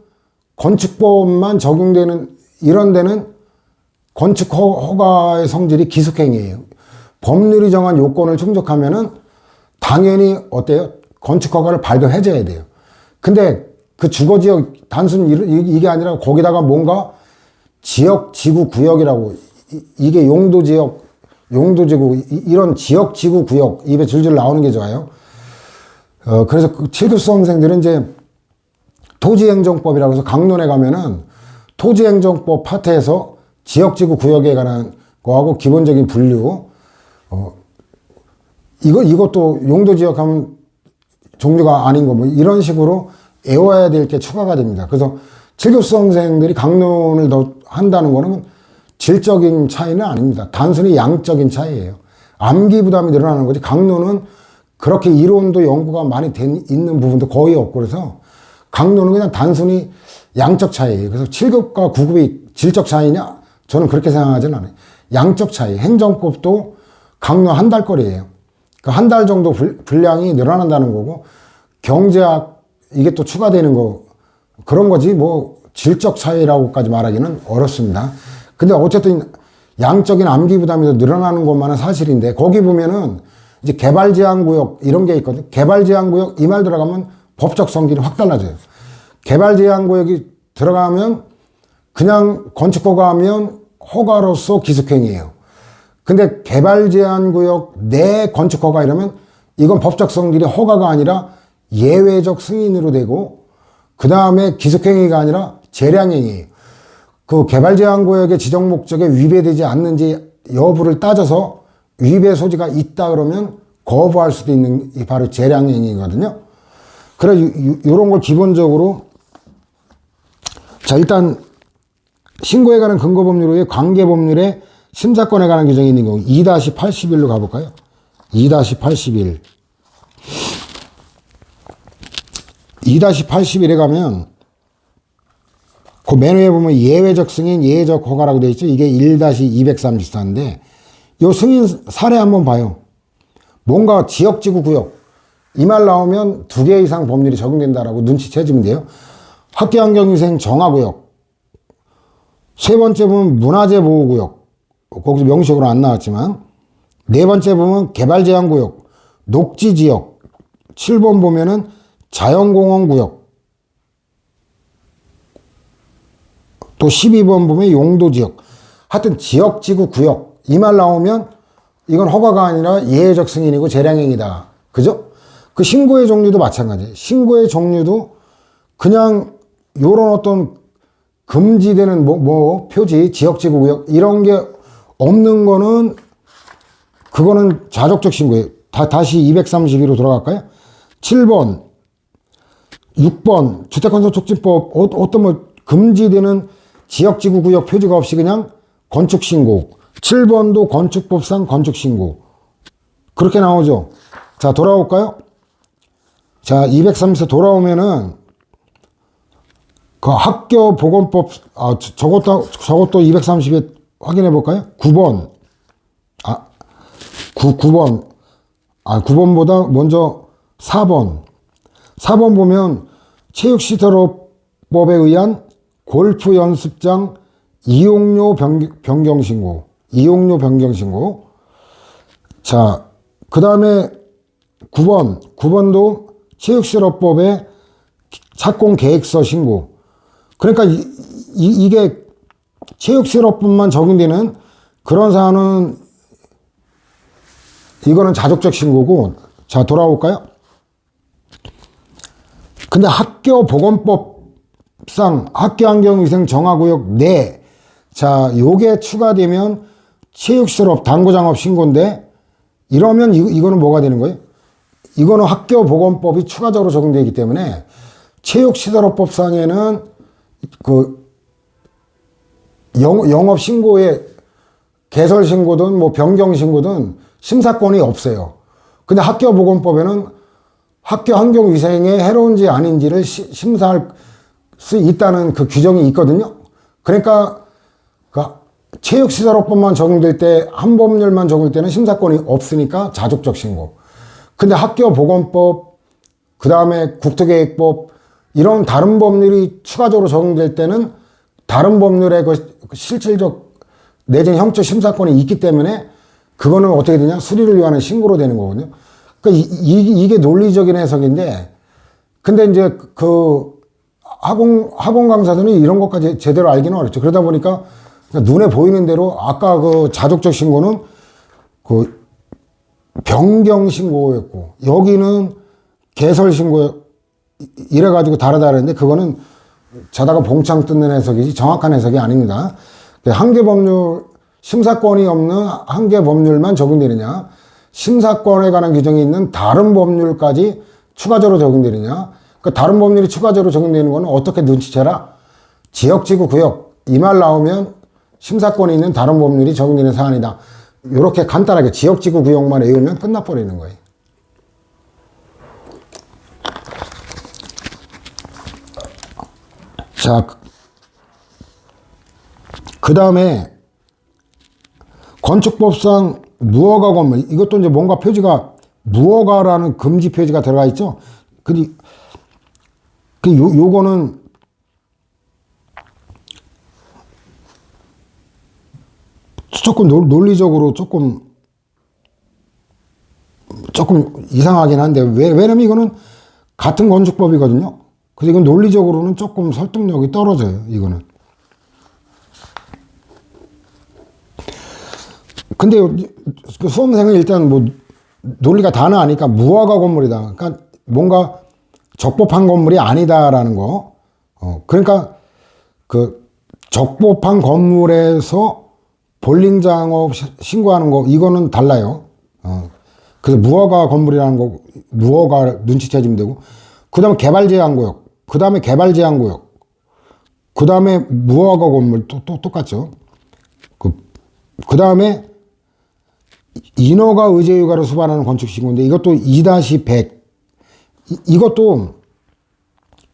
건축법만 적용되는 이런 데는 건축허가의 성질이 기숙행위예요. 법률이 정한 요건을 충족하면은 당연히 어때요? 건축허가를 발급해줘야 돼요. 근데 그 주거지역 단순히 이게 아니라 거기다가 뭔가 지역, 지구, 구역이라고 이게 용도지역, 용도지구 이런 지역, 지구, 구역 입에 줄줄 나오는 게 좋아요. 그래서 그 7급 수험생들은 이제 토지행정법이라고 해서 강론에 가면은 토지행정법 파트에서 지역, 지구, 구역에 관한 거하고 기본적인 분류, 이것도 용도지역 하면 종류가 아닌 거 이런 식으로 외워야 될 게 추가가 됩니다. 그래서 7급 수험생들이 강론을 더 한다는 거는 질적인 차이는 아닙니다. 단순히 양적인 차이예요. 암기 부담이 늘어나는 거지 강론은 그렇게 이론도 연구가 많이 있는 부분도 거의 없고 그래서 강론은 그냥 단순히 양적 차이예요. 그래서 7급과 9급이 질적 차이냐? 저는 그렇게 생각하지는 않아요. 양적 차이. 행정법도 강론 한 달 거리예요. 그 한 달 정도 분량이 늘어난다는 거고 경제학 이게 또 추가되는 거 그런 거지 질적 차이라고까지 말하기는 어렵습니다. 근데 어쨌든 양적인 암기 부담이 더 늘어나는 것만은 사실인데 거기 보면은 이제 개발 제한 구역 이런 게 있거든요. 개발 제한 구역 이 말 들어가면 법적 성질이 확 달라져요. 개발 제한 구역이 들어가면 그냥 건축허가 하면 허가로서 기숙행위예요. 근데 개발 제한 구역 내 건축허가 이러면 이건 법적 성질이 허가가 아니라 예외적 승인으로 되고 그 다음에 기숙행위가 아니라 재량행위예요. 그 개발 제한 구역의 지정 목적에 위배되지 않는지 여부를 따져서 위배 소지가 있다 그러면 거부할 수도 있는 게 바로 재량행위거든요. 그래 이런 걸 기본적으로 자 일단 신고에 관한 근거법률 외에 관계법률에 심사권에 관한 규정이 있는 경우 2-81로 가볼까요? 2-81 2-81에 가면 그 맨 위에 보면 예외적 승인, 예외적 허가라고 되어 있죠. 이게 1-234인데 요 승인 사례 한번 봐요. 뭔가 지역, 지구, 구역 이 말 나오면 2개 이상 법률이 적용된다라고 눈치채주면 돼요. 학교환경위생 정화구역 세 번째 보면 문화재 보호구역 거기서 명시적으로 안 나왔지만, 네 번째 보면 개발제한구역, 녹지지역, 7번 보면은 자연공원구역, 또 12번 보면 용도지역. 하여튼 지역지구 구역 이 말 나오면 이건 허가가 아니라 예외적 승인이고 재량행위다. 그죠? 그 신고의 종류도 마찬가지. 신고의 종류도 그냥 요런 어떤 금지되는 표지, 지역지구 구역 이런 게 없는 거는 그거는 자족적 신고예요. 다시 232로 돌아갈까요? 7번, 6번 주택건설촉진법 어떤 뭐 금지되는 지역지구 구역 표지가 없이 그냥 건축신고. 7번도 건축법상 건축신고. 그렇게 나오죠. 자, 돌아올까요? 자, 230에서 돌아오면은 그 학교보건법, 저것도 230에 확인해 볼까요? 9번. 9번. 9번보다 먼저 4번. 4번 보면 체육시설업법에 의한 골프 연습장 이용료 변경신고. 이용료 변경신고. 자, 그 다음에 9번. 9번도 체육시설업법에 착공계획서 신고. 그러니까 이게 체육시설업법만 적용되는 그런 사안은 이거는 자족적 신고고. 자, 돌아올까요? 근데 학교보건법상 학교환경위생 정화구역 내, 자, 요게 추가되면 체육시설업, 당구장업 신고인데, 이러면 이거는 뭐가 되는 거예요? 이거는 학교보건법이 추가적으로 적용되기 때문에 체육시설업법상에는 그 영업신고에 개설신고든 뭐 변경신고든 심사권이 없어요. 근데 학교보건법에는 학교 환경위생에 해로운지 아닌지를 심사할 수 있다는 그 규정이 있거든요. 그러니까 그 체육시설업법만 적용될 때, 한 법률만 적용될 때는 심사권이 없으니까 자족적 신고. 근데 학교보건법, 그 다음에 국토계획법, 이런 다른 법률이 추가적으로 적용될 때는 다른 법률의 그 실질적 내진 형적 심사권이 있기 때문에 그거는 어떻게 되냐? 수리를 위한 신고로 되는 거거든요. 그러니까 이게 논리적인 해석인데, 근데 이제 그 학원 강사들은 이런 것까지 제대로 알기는 어렵죠. 그러다 보니까 눈에 보이는 대로 아까 그 자족적 신고는 그 변경 신고였고, 여기는 개설 신고, 이래가지고 다르다는데, 그거는 자다가 봉창 뜯는 해석이지 정확한 해석이 아닙니다. 한 개 법률, 심사권이 없는 한 개 법률만 적용되느냐, 심사권에 관한 규정이 있는 다른 법률까지 추가적으로 적용되느냐. 그 다른 법률이 추가적으로 적용되는 거는 어떻게 눈치채라? 지역지구 구역 이 말 나오면 심사권이 있는 다른 법률이 적용되는 사안이다. 이렇게 간단하게 지역지구 구역만 외우면 끝나버리는 거예요. 자, 그 다음에 건축법상 무허가 건물, 이것도 이제 뭔가 표지가 무허가라는 금지 표지가 들어가 있죠. 요거는 조금 논리적으로 조금 이상하긴 한데, 왜냐면 이거는 같은 건축법이거든요. 그래서 이건 논리적으로는 조금 설득력이 떨어져요, 이거는. 근데 수험생은 일단 뭐 논리가 다는 아니까 무허가 건물이다. 그러니까 뭔가 적법한 건물이 아니다라는 거. 그러니까 그 적법한 건물에서 볼링장업 신고하는 거, 이거는 달라요. 그래서 무허가 건물이라는 거, 무허가 눈치채지면 되고, 그 다음에 개발제한구역, 그 다음에 개발제한구역, 그 다음에 무허가 건물 또 똑같죠. 그 다음에 인허가 의제휴가를 수반하는 건축신고인데, 이것도 2-100. 이것도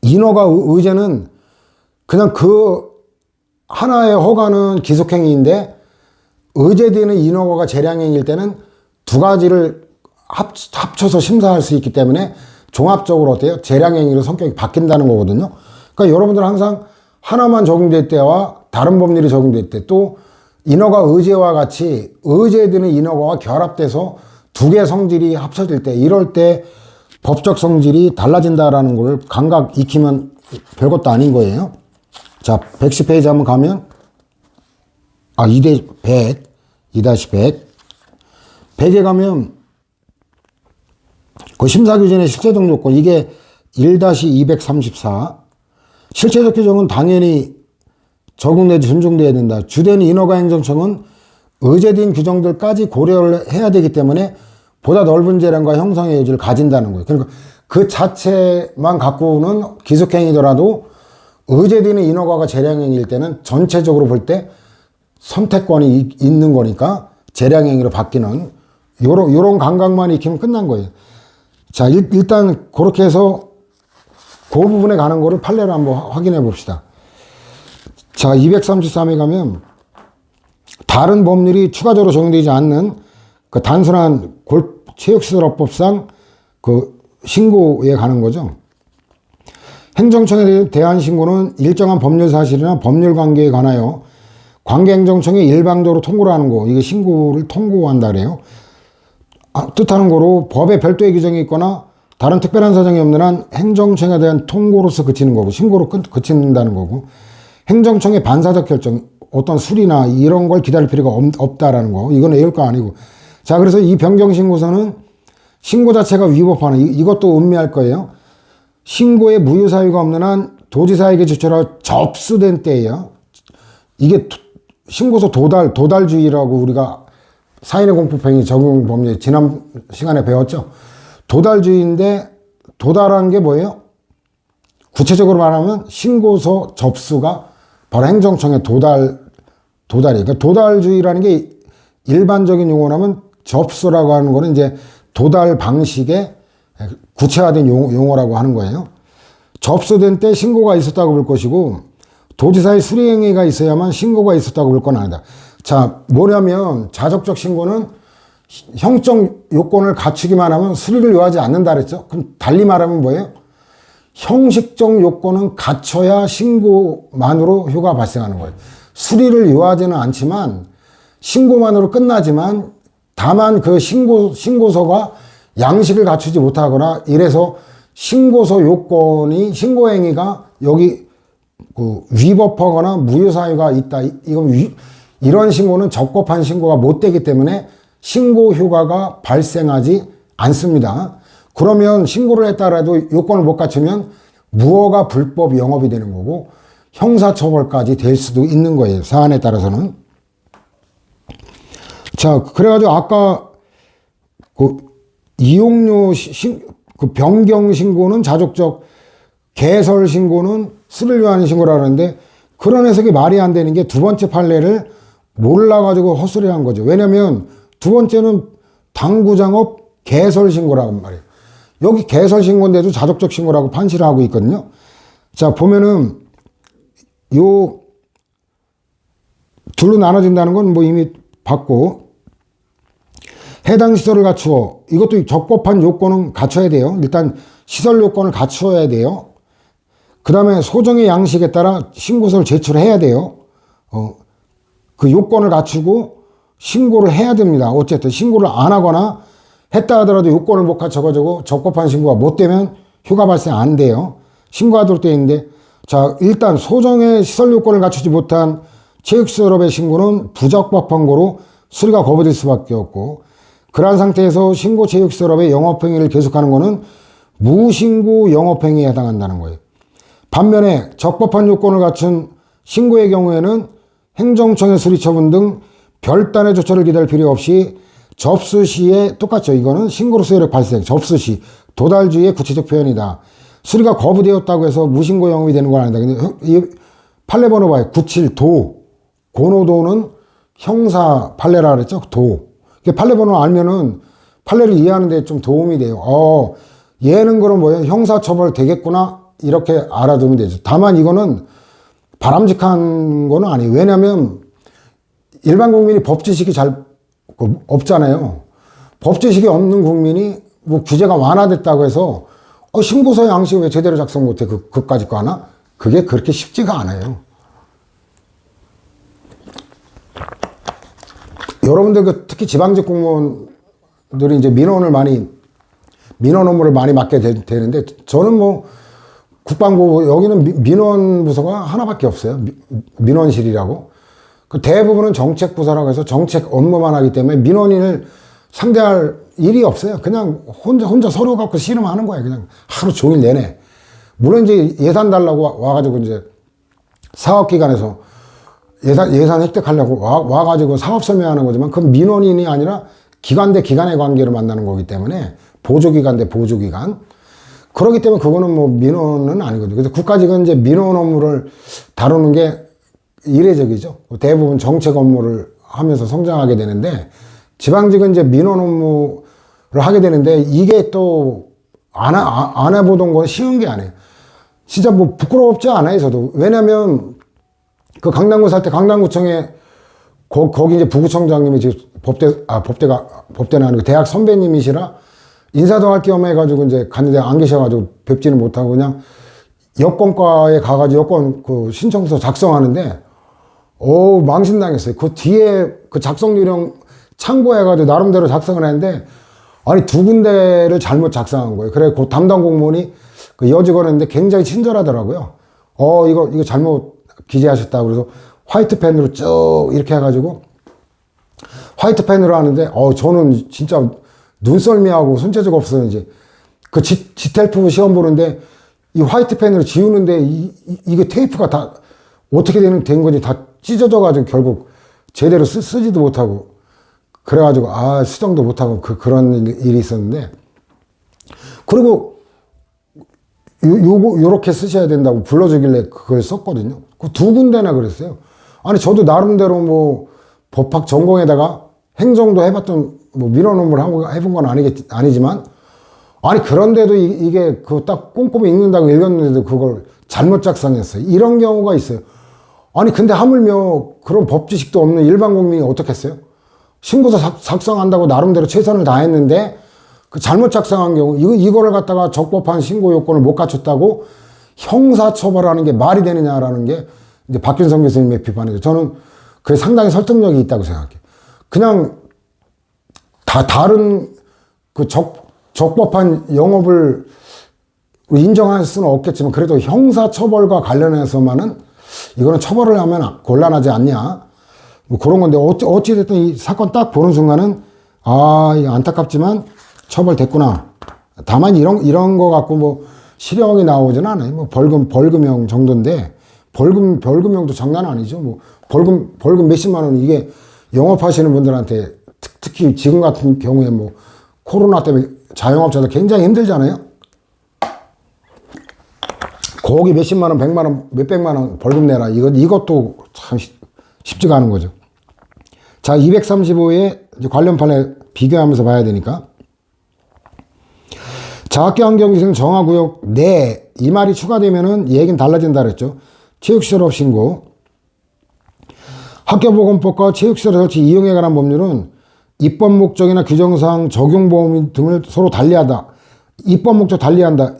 인허가 의제는 그냥 그 하나의 허가는 기속행위인데, 의제되는 인허가가 재량행위일 때는 두 가지를 합쳐서 심사할 수 있기 때문에 종합적으로 어때요? 재량행위로 성격이 바뀐다는 거거든요. 그러니까 여러분들 항상 하나만 적용될 때와 다른 법률이 적용될 때, 또 인어가 의제와 같이 의제되는 인어가 결합돼서 두 개 성질이 합쳐질 때, 이럴 때 법적 성질이 달라진다라는 걸 감각 익히면 별것도 아닌 거예요. 자, 110페이지 한번 가면 2-100 100에 가면 그 심사규정의 실체적 요건, 이게 1-234 실체적 규정은 당연히 적용 내지 존중돼야 된다. 주된 인허가 행정청은 의제된 규정들까지 고려를 해야 되기 때문에 보다 넓은 재량과 형성의 여지를 가진다는 거예요. 그러니까 그 자체만 갖고는 기속행위더라도 의제되는 인허가가 재량행위일 때는 전체적으로 볼 때 선택권이 있는 거니까 재량행위로 바뀌는 요런 감각만 익히면 끝난 거예요. 자, 일단 그렇게 해서 그 부분에 가는 거를 판례를 한번 확인해 봅시다. 자, 233에 가면 다른 법률이 추가적으로 적용되지 않는 그 단순한 체육시설업법상 그 신고에 가는 거죠. 행정청에 대한 신고는 일정한 법률 사실이나 법률 관계에 관하여 관계행정청이 일방적으로 통고를 하는 거, 이게 신고를 통고한다 그래요. 뜻하는 거로 법에 별도의 규정이 있거나 다른 특별한 사정이 없는 한 행정청에 대한 통고로서 그치는 거고, 신고로 그친다는 거고, 행정청의 반사적 결정, 어떤 수리나 이런 걸 기다릴 필요가 없다라는 거, 이건 외울 거 아니고. 자, 그래서 이 변경신고서는 신고 자체가 위법하는, 이것도 음미할 거예요. 신고에 무효 사유가 없는 한 도지사에게 제출하여 접수된 때예요. 이게 신고서 도달주의라고 우리가 사인의 공포행위 적용 법률 지난 시간에 배웠죠. 도달주의인데 도달한 게 뭐예요? 구체적으로 말하면 신고서 접수가 바로 행정청의 도달이에요. 그러니까 도달주의라는 게 일반적인 용어라면 접수라고 하는 거는 이제 도달 방식의 구체화된 용어라고 하는 거예요. 접수된 때 신고가 있었다고 볼 것이고 도지사의 수리행위가 있어야만 신고가 있었다고 볼 건 아니다. 자, 뭐냐면 자적적 신고는 형적 요건을 갖추기만 하면 수리를 요하지 않는다 그랬죠. 그럼 달리 말하면 뭐예요? 형식적 요건은 갖춰야 신고만으로 효과가 발생하는 거예요. 수리를 요하지는 않지만 신고만으로 끝나지만 다만 그 신고서가 양식을 갖추지 못하거나 이래서 신고서 요건이 신고행위가 여기 그 위법하거나 무효사유가 있다. 이런 신고는 적법한 신고가 못 되기 때문에 신고 효과가 발생하지 않습니다. 그러면 신고를 했다라도 요건을 못 갖추면 무허가 불법 영업이 되는 거고 형사처벌까지 될 수도 있는 거예요. 사안에 따라서는. 자, 그래가지고 아까 그 이용료 그 변경 신고는 자족적, 개설 신고는 수리를 위한 신고라 하는데 그런 해석이 말이 안 되는 게 두 번째 판례를 몰라가지고 헛소리한 거죠. 왜냐면 두 번째는 당구장업 개설 신고라고 말이에요. 여기 개설 신고인데도 자족적 신고라고 판시를 하고 있거든요. 자, 보면은 요 둘로 나눠진다는 건 뭐 이미 봤고, 해당 시설을 갖추어, 이것도 적법한 요건은 갖춰야 돼요. 일단 시설 요건을 갖추어야 돼요. 그 다음에 소정의 양식에 따라 신고서를 제출해야 돼요. 그 요건을 갖추고 신고를 해야 됩니다. 어쨌든 신고를 안 하거나 했다 하더라도 요건을 못 갖춰가지고 적법한 신고가 못 되면 휴가 발생 안 돼요. 신고하도록 되어 있는데, 자, 일단 소정의 시설 요건을 갖추지 못한 체육시설업의 신고는 부적법한 거로 수리가 거부될 수밖에 없고, 그러한 상태에서 신고 체육시설업의 영업행위를 계속하는 거는 무신고 영업행위에 해당한다는 거예요. 반면에 적법한 요건을 갖춘 신고의 경우에는 행정청의 수리처분 등 별단의 조처를 기다릴 필요 없이 접수 시에 똑같죠. 이거는 신고로서의 효력 발생, 접수 시, 도달주의의 구체적 표현이다. 수리가 거부되었다고 해서 무신고 영업이 되는 건 아니다. 근데 이 판례 번호 봐요. 97도. 고노도는 형사 판례라 그랬죠. 도. 판례 번호 알면은 판례를 이해하는데 좀 도움이 돼요. 얘는 그럼 뭐예요? 형사처벌 되겠구나. 이렇게 알아두면 되죠. 다만 이거는 바람직한 거는 아니에요. 왜냐하면 일반 국민이 법지식이 잘 없잖아요. 법지식이 없는 국민이 뭐 규제가 완화됐다고 해서 신고서 양식 왜 제대로 작성 못해? 그까짓 거 하나? 그게 그렇게 쉽지가 않아요. 여러분들 특히 지방직 공무원들이 이제 민원 업무를 많이 맡게 되는데, 저는 뭐 국방부 여기는 민원 부서가 하나밖에 없어요. 민원실이라고. 그 대부분은 정책부서라고 해서 정책 업무만 하기 때문에 민원인을 상대할 일이 없어요. 그냥 혼자 서류 갖고 씨름하는 거예요. 그냥 하루 종일 내내. 물론 이제 예산 달라고 와가지고 이제 사업기관에서 예산 획득하려고 와가지고 사업 설명하는 거지만, 그건 민원인이 아니라 기관 대 기관의 관계를 만나는 거기 때문에, 보조기관 대 보조기관. 그렇기 때문에 그거는 뭐 민원은 아니거든요. 그래서 국가직은 이제 민원 업무를 다루는 게 이례적이죠. 대부분 정책 업무를 하면서 성장하게 되는데, 지방직은 이제 민원 업무를 하게 되는데, 이게 또 안 해보던 건 쉬운 게 아니에요. 진짜 뭐 부끄럽지 않아요, 저도. 왜냐면 그 강남구 살 때 강남구청에 거기 이제 부구청장님이 지금 법대는 아니고 대학 선배님이시라 인사도 할 겸 해가지고 이제 갔는데 안 계셔가지고 뵙지는 못하고, 그냥 여권과에 가가지고 여권 그 신청서 작성하는데, 망신당했어요. 그 뒤에 그 작성 요령 참고해가지고 나름대로 작성을 했는데, 아니, 2군데를 잘못 작성한 거예요. 그래, 그 담당 공무원이 그 여직원인데 굉장히 친절하더라고요. 이거 잘못 기재하셨다고. 그래서 화이트펜으로 쭉 이렇게 해가지고 화이트펜으로 하는데, 저는 진짜 눈썰미하고 손재주가 없었는지 그 지텔프 시험 보는데 이 화이트펜으로 지우는데 이게 테이프가 다 어떻게 된 건지 다 찢어져가지고 결국 제대로 쓰지도 못하고, 그래가지고 수정도 못하고 그런 일이 있었는데, 그리고 요렇게 쓰셔야 된다고 불러주길래 그걸 썼거든요. 그 2군데나 그랬어요. 아니, 저도 나름대로 뭐 법학 전공에다가 행정도 해봤던 뭐 민원 업무를 해본 건 아니지만, 아니, 그런데도 이게 그 딱 꼼꼼히 읽는다고 읽었는데도 그걸 잘못 작성했어요. 이런 경우가 있어요. 아니, 근데 하물며 그런 법 지식도 없는 일반 국민이 어떻겠어요? 신고서 작성한다고 나름대로 최선을 다했는데 그 잘못 작성한 경우, 이거를 갖다가 적법한 신고 요건을 못 갖췄다고 형사처벌하는 게 말이 되느냐라는 게 이제 박균성 교수님의 비판이죠. 저는 그게 상당히 설득력이 있다고 생각해요. 그냥 다른 그 적법한 영업을 인정할 수는 없겠지만, 그래도 형사처벌과 관련해서만은 이거는 처벌을 하면 곤란하지 않냐, 뭐 그런 건데, 어찌됐든 이 사건 딱 보는 순간은 이거 안타깝지만 처벌됐구나. 다만 이런 거 갖고 뭐 실형이 나오진 않아요. 뭐 벌금형 정도인데, 벌금형도 장난 아니죠. 뭐 벌금 몇십만 원, 이게 영업하시는 분들한테 특히 지금 같은 경우에 뭐 코로나 때문에 자영업자들 굉장히 힘들잖아요. 거기 몇십만 원, 100만 원, 몇백만 원 벌금 내라. 이것도 참 쉽지가 않은 거죠. 자, 235에 관련 판례 비교하면서 봐야 되니까. 자, 학교환경위생 정화구역 내, 이 말이 추가되면은 얘기는 달라진다 그랬죠. 체육시설업 신고. 학교보건법과 체육시설 설치 이용에 관한 법률은 입법 목적이나 규정상 적용 범위 등을 서로 달리하다. 입법 목적 달리한다.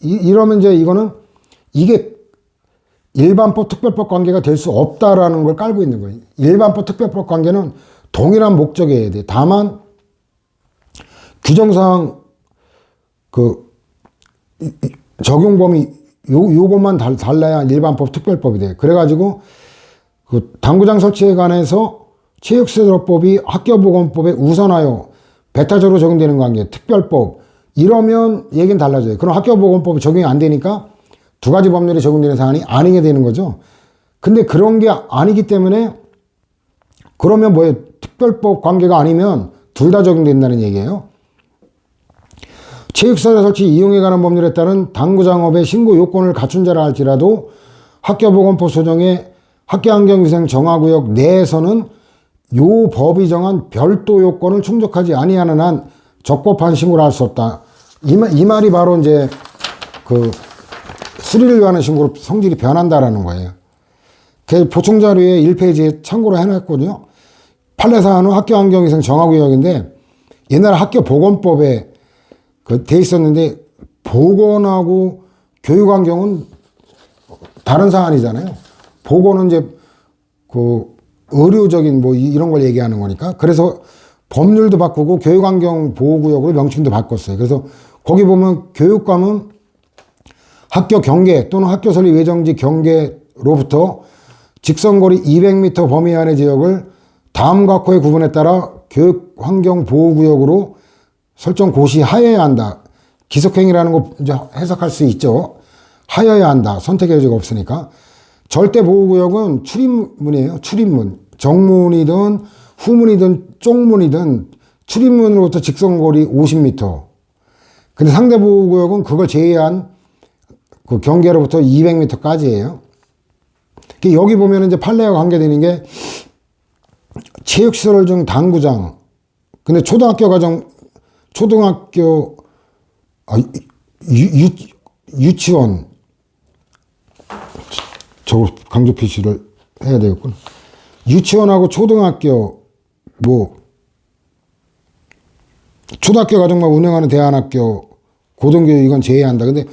이러면 이제 이게 일반법 특별법 관계가 될 수 없다라는 걸 깔고 있는 거예요. 일반법 특별법 관계는 동일한 목적이어야 돼. 다만 규정상 그 적용 범위 요것만 달라야 일반법 특별법이 돼. 그래가지고 그 당구장 설치에 관해서 체육시설법이 학교보건법에 우선하여 배타적으로 적용되는 관계, 특별법, 이러면 얘기는 달라져요. 그럼 학교보건법이 적용이 안 되니까 두 가지 법률이 적용되는 사안이 아니게 되는 거죠. 근데 그런 게 아니기 때문에, 그러면 뭐예요? 특별법 관계가 아니면 둘 다 적용된다는 얘기예요. 체육시설 설치 이용에 관한 법률에 따른 당구장업의 신고 요건을 갖춘 자라 할지라도 학교보건법 소정의 학교환경위생 정화구역 내에서는 요 법이 정한 별도 요건을 충족하지 아니하는 한 적법한 신고를 할 수 없다. 이 말이 바로 이제 그 수리를 위한 신고로 성질이 변한다라는 거예요. 그 보충 자료에 1페이지에 참고로 해놨거든요. 판례사안은 학교환경위생 정화구역인데, 옛날에 학교보건법에 돼 있었는데, 보건하고 교육환경은 다른 사안이잖아요. 보건은 이제 그 의료적인 뭐 이런 걸 얘기하는 거니까. 그래서 법률도 바꾸고 교육환경보호구역으로 명칭도 바꿨어요. 그래서 거기 보면 교육감은 학교 경계 또는 학교 설립 예정지 경계로부터 직선거리 200m 범위 안의 지역을 다음 각호의 구분에 따라 교육환경보호구역으로 설정 고시하여야 한다. 기속행위라는 거 이제 해석할 수 있죠. 하여야 한다. 선택의 여지가 없으니까. 절대보호구역은 출입문이에요. 출입문. 정문이든 후문이든 쪽문이든 출입문으로부터 직선거리 50m. 근데 상대보호구역은 그걸 제외한 그 경계로부터 200m까지예요. 여기 보면 이제 판례와 관계되는 게 체육시설 중 당구장. 근데 유치원. 저거 강조 표시를 해야 되겠군. 유치원하고 초등학교, 초등학교 가정만 운영하는 대안학교, 고등교육 이건 제외한다. 근데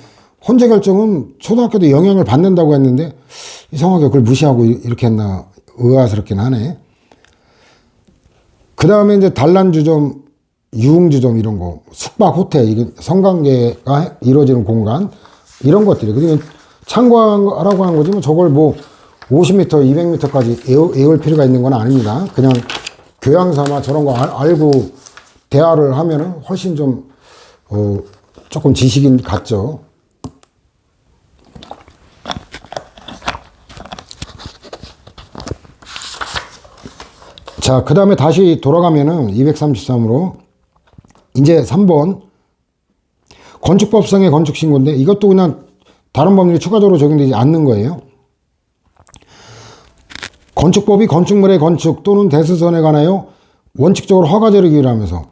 헌재 결정은 초등학교도 영향을 받는다고 했는데 이상하게 그걸 무시하고 이렇게 했나 의아스럽긴 하네. 그 다음에 이제 단란주점, 유흥주점 이런 거, 숙박, 호텔, 이게 성관계가 이루어지는 공간 이런 것들이. 그리고 참고하라고 한 거지 뭐 저걸 뭐 50m, 200m까지 외울 필요가 있는 건 아닙니다. 그냥 교양 삼아 저런 거 알고 대화를 하면은 훨씬 좀 조금 지식인 같죠. 자, 그 다음에 다시 돌아가면은 233으로 이제 3번 건축법상의 건축신고인데 이것도 그냥 다른 법률이 추가적으로 적용되지 않는 거예요. 건축법이 건축물의 건축 또는 대수선에 관하여 원칙적으로 허가제를 규율하면서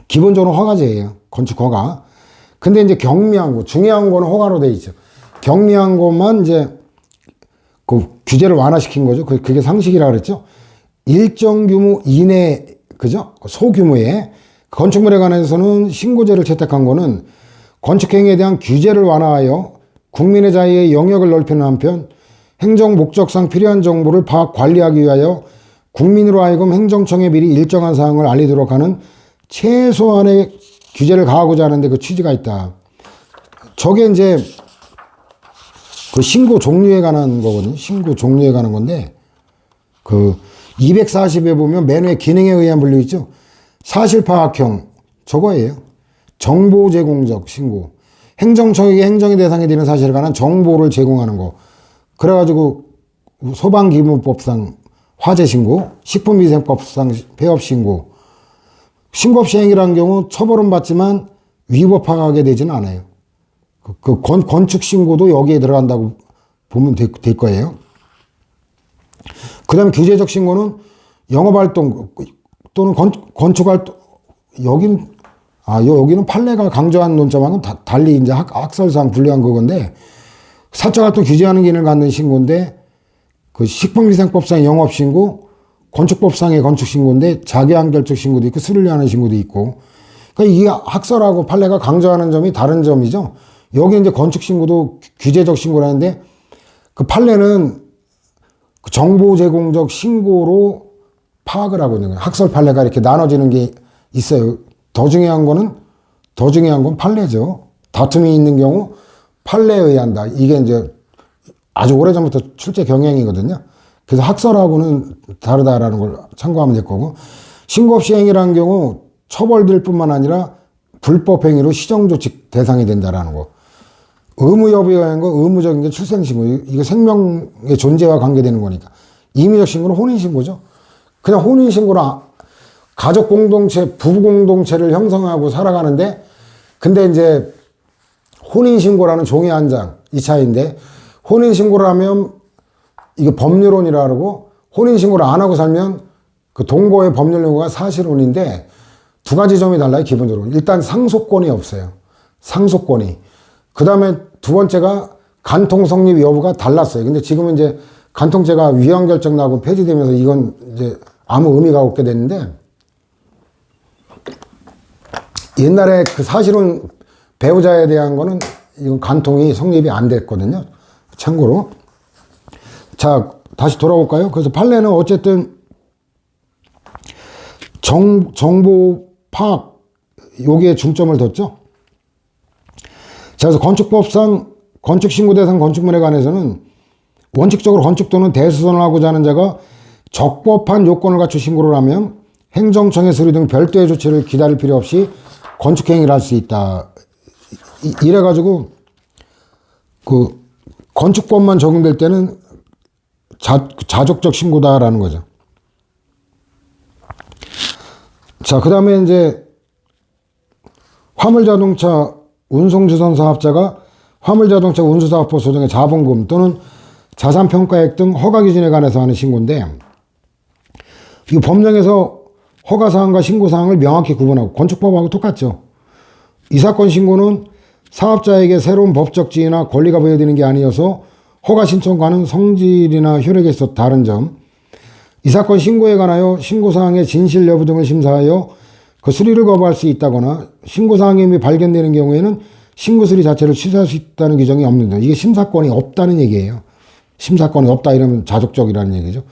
기본적으로 허가제예요. 건축 허가. 근데 이제 경미한 거, 중요한 거는 허가로 돼 있죠. 경미한 것만 이제 그 규제를 완화시킨 거죠. 그게 상식이라 그랬죠. 일정 규모 이내, 그죠? 소규모의 건축물에 관해서는 신고제를 채택한 거는 건축행위에 대한 규제를 완화하여 국민의 자유의 영역을 넓히는 한편 행정 목적상 필요한 정보를 파악 관리하기 위하여 국민으로 하여금 행정청에 미리 일정한 사항을 알리도록 하는 최소한의 규제를 가하고자 하는데 그 취지가 있다. 저게 이제 그 신고 종류에 관한 거거든요. 신고 종류에 관한 건데 그 240에 보면 맨 위에 기능에 의한 분류 있죠. 사실파악형 저거예요. 정보 제공적 신고. 행정청에게 행정의 대상이 되는 사실에 관한 정보를 제공하는 거. 그래가지고 소방기물법상 화재신고, 식품위생법상 폐업신고. 신고 없이 행위라는 경우 처벌은 받지만 위법하게 되지는 않아요. 그 건축신고도 여기에 들어간다고 보면 될 거예요. 그 다음에 규제적 신고는 영업활동 또는 건축활동, 여기는 판례가 강조한 논점하고는 달리 이제 학설상 분류한 그건데, 사적활동 규제하는 기능을 갖는 신고인데, 그 식품위생법상의 영업신고, 건축법상의 건축신고인데, 자기한결적 신고도 있고, 수를 위하는 신고도 있고, 그러니까 이 학설하고 판례가 강조하는 점이 다른 점이죠. 여기 이제 건축신고도 규제적 신고라는데, 그 판례는 그 정보 제공적 신고로 파악을 하고 있는 거예요. 학설 판례가 이렇게 나눠지는 게 있어요. 더 중요한 건 판례죠. 다툼이 있는 경우 판례에 의한다. 이게 이제 아주 오래전부터 출제 경향이거든요. 그래서 학설하고는 다르다라는 걸 참고하면 될 거고, 신고 없이 행위라는 경우 처벌될 뿐만 아니라 불법 행위로 시정조치 대상이 된다라는 거. 의무 여부에 의한 거, 의무적인 게 출생신고. 이거 생명의 존재와 관계되는 거니까. 임의적 신고는 혼인신고죠. 그냥 혼인신고라 가족 공동체, 부부 공동체를 형성하고 살아가는데, 근데 이제 혼인신고라는 종이 한 장, 이 차이인데, 혼인신고를 하면 이거 법률혼이라 그러고, 혼인신고를 안 하고 살면 그 동거의 법률 용어가 사실혼인데, 두 가지 점이 달라요, 기본적으로. 일단 상속권이 없어요. 상속권이. 그 다음에 두 번째가 간통 성립 여부가 달랐어요. 근데 지금은 이제 간통죄가 위헌 결정 나고 폐지되면서 이건 이제 아무 의미가 없게 됐는데, 옛날에 그 사실은 배우자에 대한 거는 이건 간통이 성립이 안 됐거든요. 참고로. 자, 다시 돌아올까요? 그래서 판례는 어쨌든 정보 파악, 여기에 중점을 뒀죠. 자, 그래서 건축법상 건축신고 대상 건축물에 관해서는 원칙적으로 건축 또는 대수선을 하고자 하는 자가 적법한 요건을 갖추 신고를 하면 행정청의 서류 등 별도의 조치를 기다릴 필요 없이 건축행위를 할 수 있다. 이래가지고 그 건축법만 적용될 때는 자족적 신고다라는 거죠. 자, 그 다음에 이제 화물자동차 운송주선 사업자가 화물자동차 운수사업법 소정의 자본금 또는 자산평가액 등 허가기준에 관해서 하는 신고인데, 이 법령에서 허가사항과 신고사항을 명확히 구분하고 건축법하고 똑같죠. 이 사건 신고는 사업자에게 새로운 법적 지위나 권리가 부여되는 게 아니어서 허가 신청과는 성질이나 효력에 있어 다른 점, 이 사건 신고에 관하여 신고사항의 진실 여부 등을 심사하여 그 수리를 거부할 수 있다거나 신고사항이 이미 발견되는 경우에는 신고 수리 자체를 취소할 수 있다는 규정이 없는데, 이게 심사권이 없다는 얘기예요. 심사권이 없다 이러면 자족적이라는 얘기죠.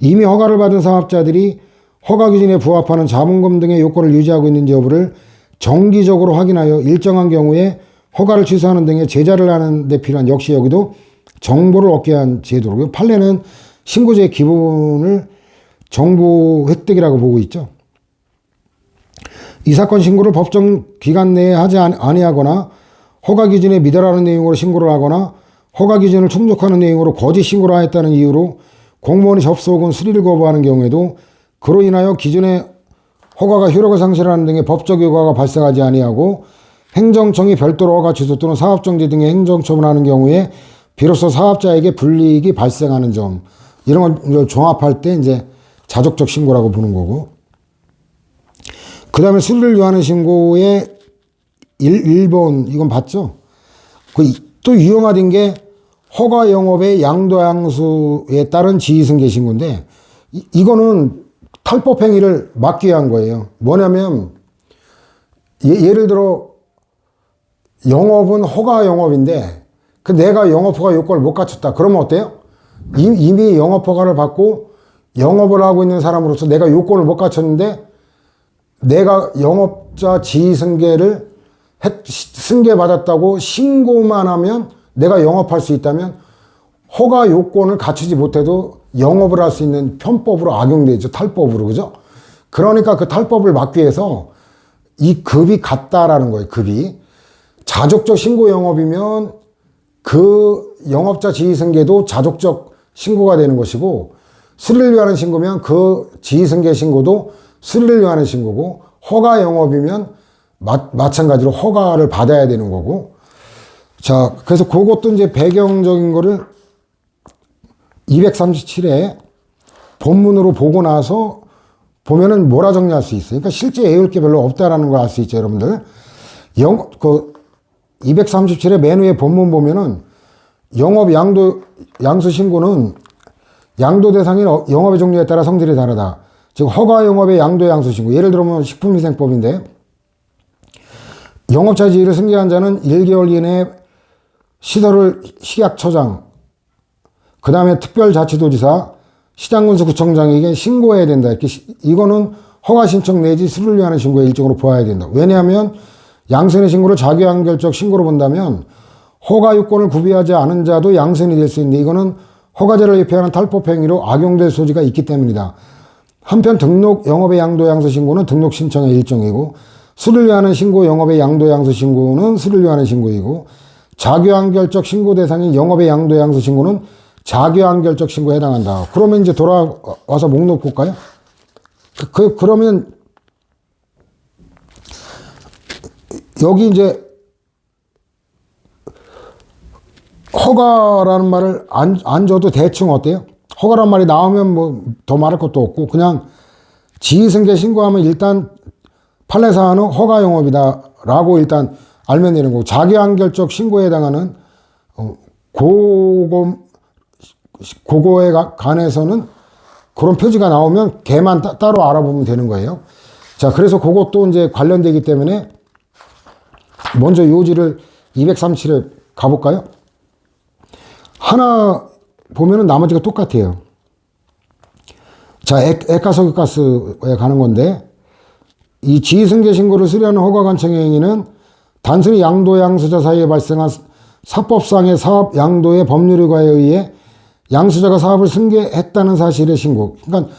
이미 허가를 받은 사업자들이 허가 기준에 부합하는 자본금 등의 요건을 유지하고 있는지 여부를 정기적으로 확인하여 일정한 경우에 허가를 취소하는 등의 제재를 하는 데 필요한, 역시 여기도 정보를 얻게 한 제도로, 판례는 신고제의 기본을 정보 획득이라고 보고 있죠. 이 사건 신고를 법정 기간 내에 하지 아니하거나 허가 기준에 미달하는 내용으로 신고를 하거나 허가 기준을 충족하는 내용으로 거짓 신고를 하였다는 이유로 공무원이 접수 혹은 수리를 거부하는 경우에도 그로 인하여 기존의 허가가 효력을 상실하는 등의 법적 효과가 발생하지 아니하고 행정청이 별도로 허가 취소 또는 사업정지 등의 행정처분하는 경우에 비로소 사업자에게 불이익이 발생하는 점, 이런 걸 종합할 때 이제 자족적 신고라고 보는 거고, 그 다음에 수리를 요하는 신고의 1번, 이건 봤죠? 또 유형화된 게 허가 영업의 양도양수에 따른 지휘승계 신고인데, 이거는 탈법 행위를 막기 위한 거예요. 뭐냐면 예를 들어 영업은 허가 영업인데 내가 영업허가 요건을 못 갖췄다. 그러면 어때요? 이미 영업허가를 받고 영업을 하고 있는 사람으로서 내가 요건을 못 갖췄는데 내가 영업자 지휘승계를 승계받았다고 신고만 하면 내가 영업할 수 있다면 허가 요건을 갖추지 못해도 영업을 할 수 있는 편법으로 악용되죠. 탈법으로. 그죠? 그러니까 그 탈법을 막기 위해서 이 급이 같다라는 거예요. 급이. 자족적 신고 영업이면 그 영업자 지휘승계도 자족적 신고가 되는 것이고, 수리를 위하는 신고면 그 지휘승계 신고도 수리를 위하는 신고고, 허가 영업이면 마찬가지로 허가를 받아야 되는 거고. 자, 그래서 그것도 이제 배경적인 거를 237회 본문으로 보고 나서 보면은 뭐라 정리할 수 있어요. 그러니까 실제 외울 게 별로 없다라는 걸 알 수 있죠, 여러분들. 237회 맨 위에 본문 보면은 영업 양수 신고는 양도 대상인 영업의 종류에 따라 성질이 다르다. 즉 허가 영업의 양도 양수 신고. 예를 들면 식품위생법인데, 영업자 지위를 승계한 자는 1개월 이내에 시설을 식약처장, 그 다음에 특별자치도지사, 시장군수구청장에게 신고해야 된다. 이렇게 이거는 허가 신청 내지 수리를 위한 신고의 일종으로 보아야 된다. 왜냐하면 양선의 신고를 자기완결적 신고로 본다면 허가 요건을 구비하지 않은 자도 양선이 될 수 있는데, 이거는 허가제를 위반하는 탈법 행위로 악용될 소지가 있기 때문이다. 한편 등록 영업의 양도 양수 신고는 등록 신청의 일종이고, 수리를 위한 신고 영업의 양도 양수 신고는 수리를 위한 신고이고, 자기완결적 신고 대상인 영업의 양도 양수 신고는 자기완결적 신고에 해당한다. 그러면 이제 돌아와서 목록 볼까요? 그러면 여기 이제 허가라는 말을 안 줘도 대충 어때요? 허가란 말이 나오면 뭐 더 말할 것도 없고, 그냥 지휘승계 신고하면 일단 판례사항은 허가 영업이다 라고 일단 알면 되는 거고, 자기완결적 신고에 해당하는 그거에 관해서는 그런 표지가 나오면 걔만 따로 알아보면 되는 거예요. 자, 그래서 그것도 이제 관련되기 때문에 먼저 요지를 237에 가볼까요? 하나 보면은 나머지가 똑같아요. 자, 액화석유가스에 가는 건데, 이 지위승계 신고를 수리하는 허가관청 행위는 단순히 양도 양수자 사이에 발생한 사법상의 사업 양도의 법률과에 의해 양수자가 사업을 승계했다는 사실의 신고. 그러니까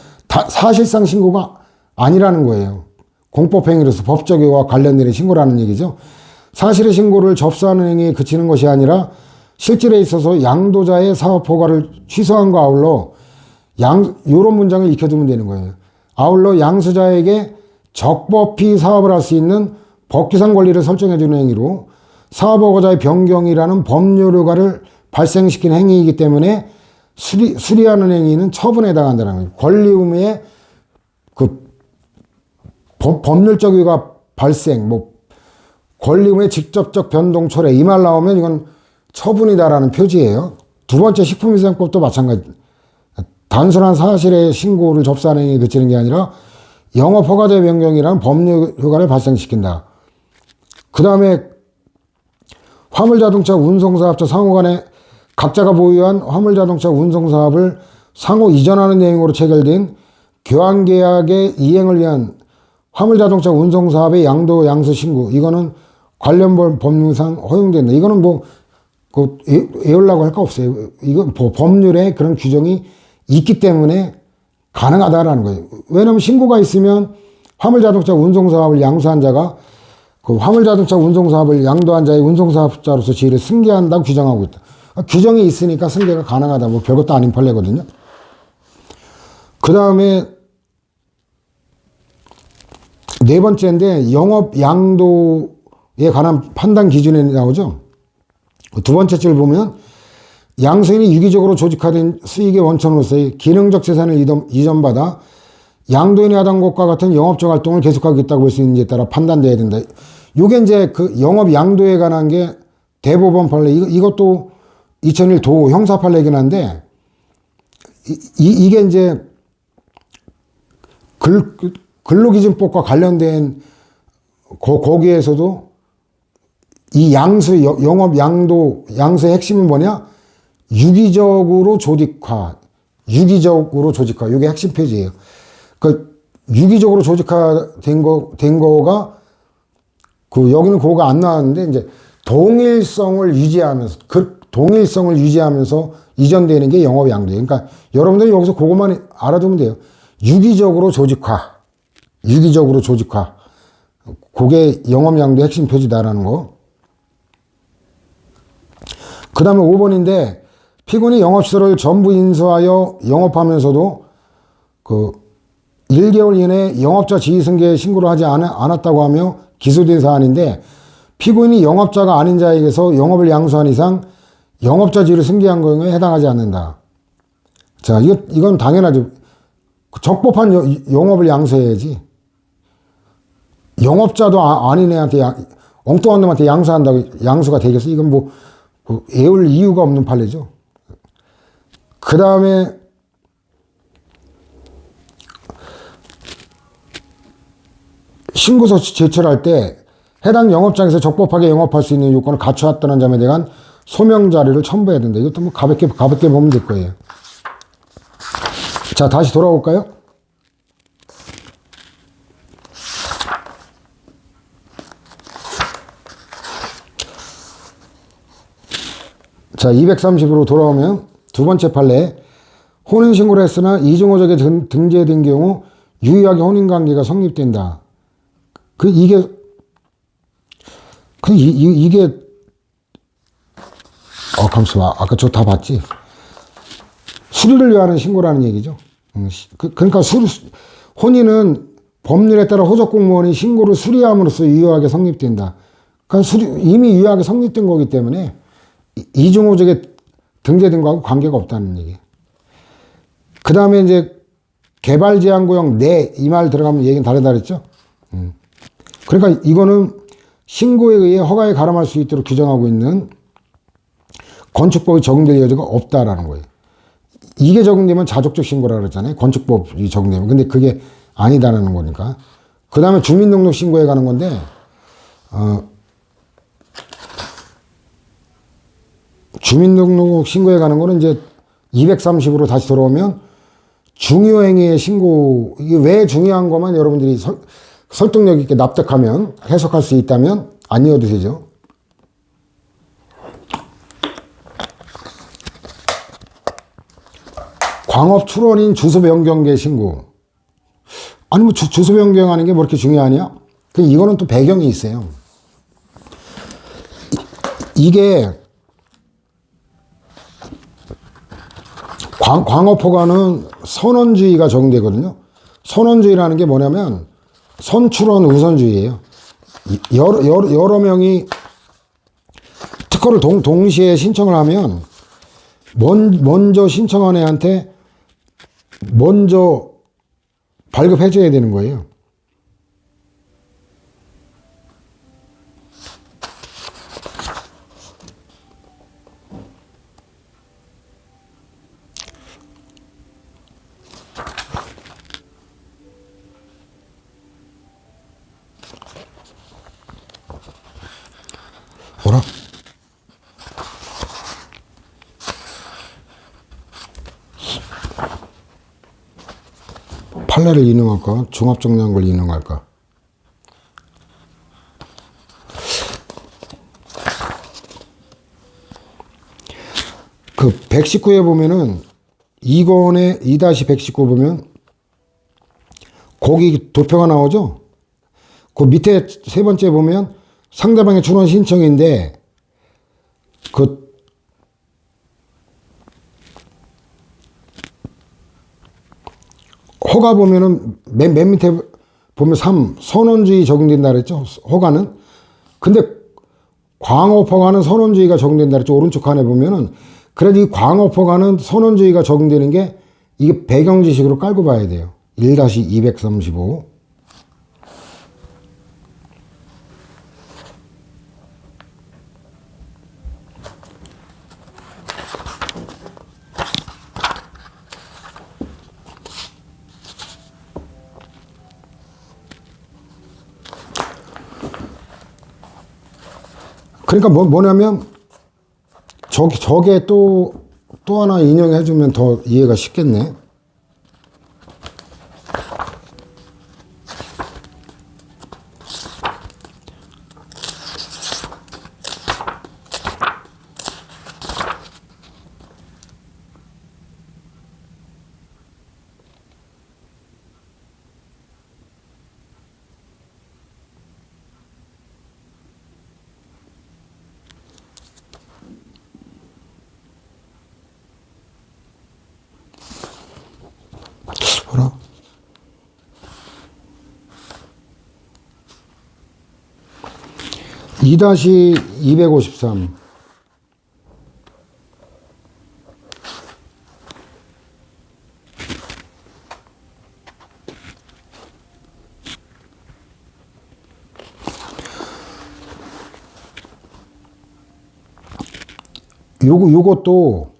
사실상 신고가 아니라는 거예요. 공법행위로서 법적 이유와 관련된 신고라는 얘기죠. 사실의 신고를 접수하는 행위에 그치는 것이 아니라 실질에 있어서 양도자의 사업 허가를 취소함과 아울러 요런 문장을 익혀두면 되는 거예요. 아울러 양수자에게 적법히 사업을 할 수 있는 법규상 권리를 설정해주는 행위로 사업허가자의 변경이라는 법률 효과를 발생시킨 행위이기 때문에 수리하는 행위는 처분에 해당한다는 거예요. 권리 의무의 그 법률적 이유가 발생, 권리 의무의 직접적 변동 초래, 이 말 나오면 이건 처분이다라는 표지예요. 두 번째 식품위생법도 마찬가지. 단순한 사실의 신고를 접수하는 행위에 그치는 게 아니라 영업허가자의 변경이라는 법률 효과를 발생시킨다. 그 다음에 화물자동차 운송사업자 상호 간에 각자가 보유한 화물자동차 운송사업을 상호 이전하는 내용으로 체결된 교환계약의 이행을 위한 화물자동차 운송사업의 양도 양수 신고, 이거는 관련 법률상 허용된다. 이거는 외우려고 할 거 없어요. 이건 법률에 그런 규정이 있기 때문에 가능하다라는 거예요. 왜냐하면 신고가 있으면 화물자동차 운송사업을 양수한 자가 그 화물자동차 운송사업을 양도한 자의 운송사업자로서 지위를 승계한다고 규정하고 있다. 규정이 있으니까 승계가 가능하다. 별것도 아닌 판례거든요. 그 다음에 네 번째인데 영업 양도에 관한 판단 기준이 나오죠. 두 번째 줄 보면 양수인이 유기적으로 조직화된 수익의 원천으로서의 기능적 재산을 이전받아 양도인이 하던 것과 같은 영업적 활동을 계속하겠다고 볼 수 있는지에 따라 판단돼야 된다. 요게 이제 그 영업 양도에 관한 게 대법원 판례, 이것도 2001 도 형사 판례이긴 한데, 이게 이제 근로기준법과 관련된 거기에서도 이 영업 양수의 핵심은 뭐냐? 유기적으로 조직화. 이게 핵심 표지예요. 그 유기적으로 조직화된 거가 여기는 그거가 안 나왔는데 이제 동일성을 유지하면서 이전되는 게 영업 양도예요. 그러니까 여러분들이 여기서 그것만 알아두면 돼요. 유기적으로 조직화. 그게 영업 양도의 핵심 표지다라는 거. 그 다음에 5번인데, 피고인이 영업시설을 전부 인수하여 영업하면서도 1개월 이내에 영업자 지위승계 신고를 하지 않았다고 하며 기소된 사안인데, 피고인이 영업자가 아닌 자에게서 영업을 양수한 이상 영업자 지위를 승계한 경우에 해당하지 않는다. 자, 이건 당연하죠. 적법한 영업을 양수해야지. 영업자도 아닌 애한테 엉뚱한 놈한테 양수가 되겠어? 이건 애울 이유가 없는 판례죠. 그 다음에 신고서 제출할 때 해당 영업장에서 적법하게 영업할 수 있는 요건을 갖추었다는 점에 대한 소명 자료를 첨부해야 된다. 이것도 가볍게 보면 될 거예요. 자, 다시 돌아올까요? 자, 230으로 돌아오면 두 번째 판례, 혼인신고를 했으나 이중호적에 등재된 경우 유의하게 혼인관계가 성립된다. 이게 잠시만, 아까 저 다 봤지? 수리를 위하는 신고라는 얘기죠. 그러니까 혼인은 법률에 따라 호적공무원이 신고를 수리함으로써 유효하게 성립된다. 그러니까 이미 유효하게 성립된 거기 때문에 이중호적에 등재된 거하고 관계가 없다는 얘기. 그 다음에 이제 개발제한구역 내 이 말 들어가면 얘기는 다르다 그랬죠. 그러니까 이거는 신고에 의해 허가에 가름할 수 있도록 규정하고 있는 건축법이 적용될 여지가 없다라는 거예요. 이게 적용되면 자족적 신고라 그랬잖아요. 건축법이 적용되면. 근데 그게 아니다라는 거니까. 그 다음에 주민등록 신고에 가는 건데, 주민등록 신고에 가는 거는 이제 230으로 다시 돌아오면 중요행위의 신고, 이게 왜 중요한 것만 여러분들이 설득력 있게 납득하면, 해석할 수 있다면 안 이어도 되죠. 광업 출원인 주소 변경계 신고. 아니, 뭐 주소 변경하는 게 뭐 이렇게 중요하냐? 이거는 또 배경이 있어요. 이게 광업허가는 선원주의가 적용되거든요. 선원주의라는 게 뭐냐면 선출원 우선주의예요. 여러 명이 특허를 동시에 신청을 하면 먼저 신청한 애한테 먼저 발급해줘야 되는 거예요. 뭐라? 판례를 인용할까? 종합정리한 걸 인용할까? 그 119에 보면은 2권에 2-119 보면 거기 도표가 나오죠? 그 밑에 세 번째 보면 상대방의 출원 신청인데 그 허가 보면은 맨 밑에 보면 3 선원주의 적용된다 그랬죠. 허가는. 근데 광업허가는 선원주의가 적용된다 그랬죠. 오른쪽 칸에 보면은. 그래도 이 광업허가는 선원주의가 적용되는 게 이게 배경지식으로 깔고 봐야 돼요. 1-235. 그러니까 뭐냐면 저게 또 하나 인용해 주면 더 이해가 쉽겠네. 뭐라? (2-253) 요것도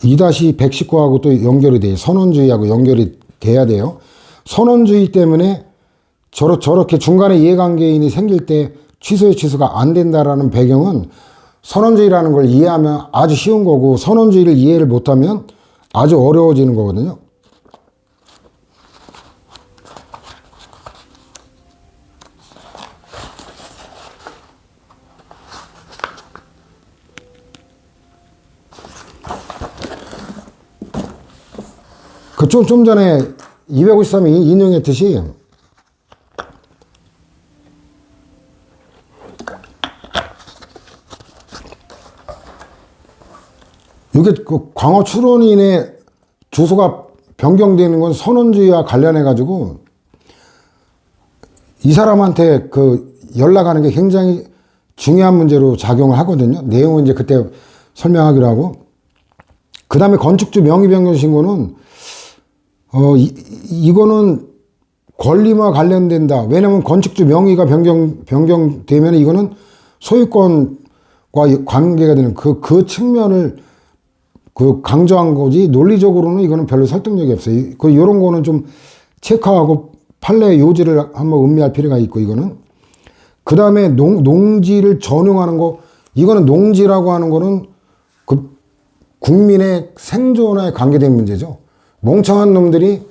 2-119하고 또 연결이 돼요. 선원주의하고 연결이 돼야 돼요. 선원주의 때문에 저렇게 중간에 이해관계인이 생길 때 취소가 안 된다라는 배경은 선원주의라는 걸 이해하면 아주 쉬운 거고 선원주의를 이해를 못하면 아주 어려워지는 거거든요. 좀 전에 253이 인용했듯이 이게 그 광어 출원인의 주소가 변경되는 건 선원주의와 관련해 가지고 이 사람한테 그 연락하는 게 굉장히 중요한 문제로 작용을 하거든요. 내용은 이제 그때 설명하기로 하고. 그 다음에 건축주 명의 변경 신고는 이거는 권리와 관련된다. 왜냐면 건축주 명의가 변경되면 이거는 소유권과 관계가 되는 그 측면을 강조한 거지, 논리적으로는 이거는 별로 설득력이 없어요. 요런 거는 좀 체크하고 판례 요지를 한번 음미할 필요가 있고, 이거는. 그 다음에 농지를 전용하는 거, 이거는 농지라고 하는 거는 국민의 생존에 관계된 문제죠. 멍청한 놈들이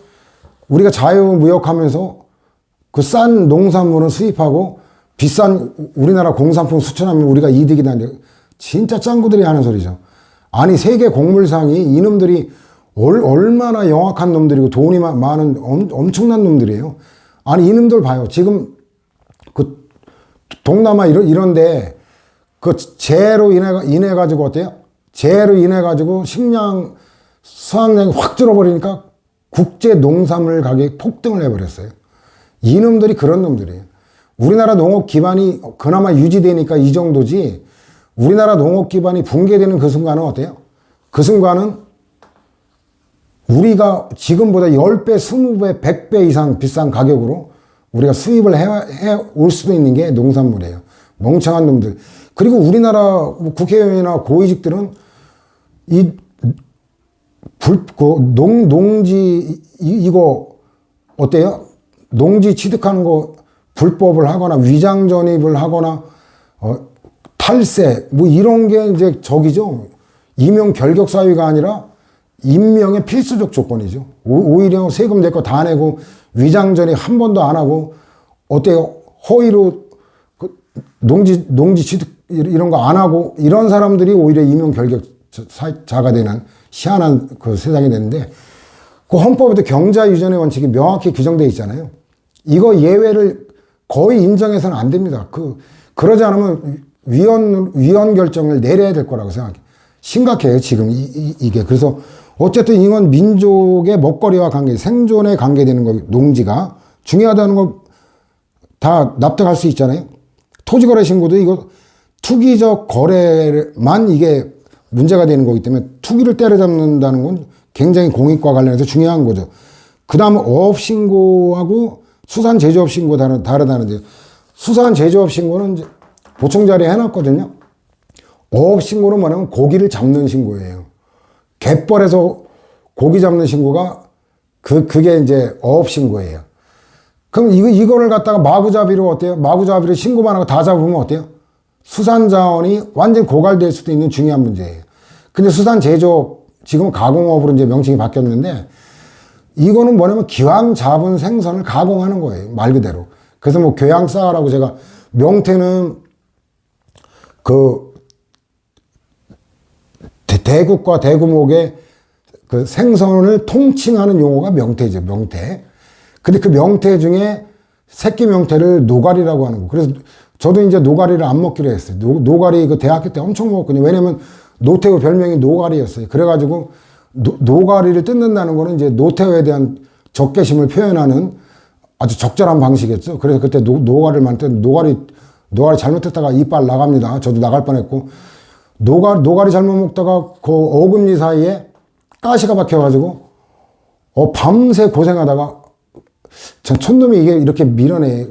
우리가 자유무역하면서 그 싼 농산물을 수입하고 비싼 우리나라 공산품 수출하면 우리가 이득이 나는데 진짜 짱구들이 하는 소리죠. 아니 세계 곡물상이 이놈들이 얼마나 영악한 놈들이고 돈이 많은 엄청난 놈들이에요. 아니 이놈들 봐요. 지금 그 동남아 이런데 그 재해로 인해 가지고 어때요? 재해로 인해 가지고 식량 수확량이 확 줄어버리니까 국제 농산물 가격이 폭등을 해버렸어요. 이놈들이 그런 놈들이에요. 우리나라 농업 기반이 그나마 유지되니까 이 정도지, 우리나라 농업 기반이 붕괴되는 그 순간은 어때요? 그 순간은 우리가 지금보다 10배, 20배, 100배 이상 비싼 가격으로 우리가 수입을 해 올 수도 있는 게 농산물이에요. 멍청한 놈들. 그리고 우리나라 국회의원이나 고위직들은 농지, 이거 어때요? 농지 취득하는 거 불법을 하거나 위장 전입을 하거나 탈세 뭐 이런 게 이제 적이죠. 임용 결격 사유가 아니라 임명의 필수적 조건이죠. 오히려 세금 낼 거 다 내고 위장 전입 한 번도 안 하고 어때요? 허위로 그 농지 취득 이런 거 안 하고 이런 사람들이 오히려 임용 결격자가 되는 희한한 그 세상이 됐는데, 그 헌법에도 경자 유전의 원칙이 명확히 규정되어 있잖아요. 이거 예외를 거의 인정해서는 안 됩니다. 그러지 않으면 위헌 결정을 내려야 될 거라고 생각해요. 심각해요, 지금 이게. 그래서 어쨌든 이건 민족의 먹거리와 관계, 생존에 관계되는 거, 농지가 중요하다는 거 다 납득할 수 있잖아요. 토지거래 신고도 이거 투기적 거래만 이게 문제가 되는 거기 때문에 투기를 때려잡는다는 건 굉장히 공익과 관련해서 중요한 거죠. 그 다음 어업 신고하고 수산 제조업 신고 다르다는데, 수산 제조업 신고는 이제 보충 자리에 해놨거든요. 어업 신고는 뭐냐면 고기를 잡는 신고예요. 갯벌에서 고기 잡는 신고가 그게 이제 어업 신고예요. 그럼 이거를 갖다가 마구잡이로 어때요? 마구잡이로 신고만 하고 다 잡으면 어때요? 수산 자원이 완전 고갈될 수도 있는 중요한 문제예요. 근데 수산 제조업, 지금 가공업으로 이제 명칭이 바뀌었는데, 이거는 뭐냐면 기왕 잡은 생선을 가공하는 거예요. 말 그대로. 그래서 뭐 교양사라고 제가, 명태는 그 대국과 대구목의 그 생선을 통칭하는 용어가 명태죠. 명태. 근데 그 명태 중에 새끼 명태를 노가리라고 하는 거. 그래서 저도 이제 노가리를 안 먹기로 했어요. 노가리 그 대학교 때 엄청 먹었거든요. 왜냐면 노태우 별명이 노가리였어요. 그래가지고 노가리를 뜯는다는 거는 이제 노태우에 대한 적개심을 표현하는 아주 적절한 방식이었죠. 그래서 그때 노가리를 만들 때 노가리 잘못 뜯다가 이빨 나갑니다. 저도 나갈 뻔했고, 노가리 잘못 먹다가 그 어금니 사이에 가시가 박혀가지고 밤새 고생하다가, 전 촌놈이 이게 이렇게 밀어내.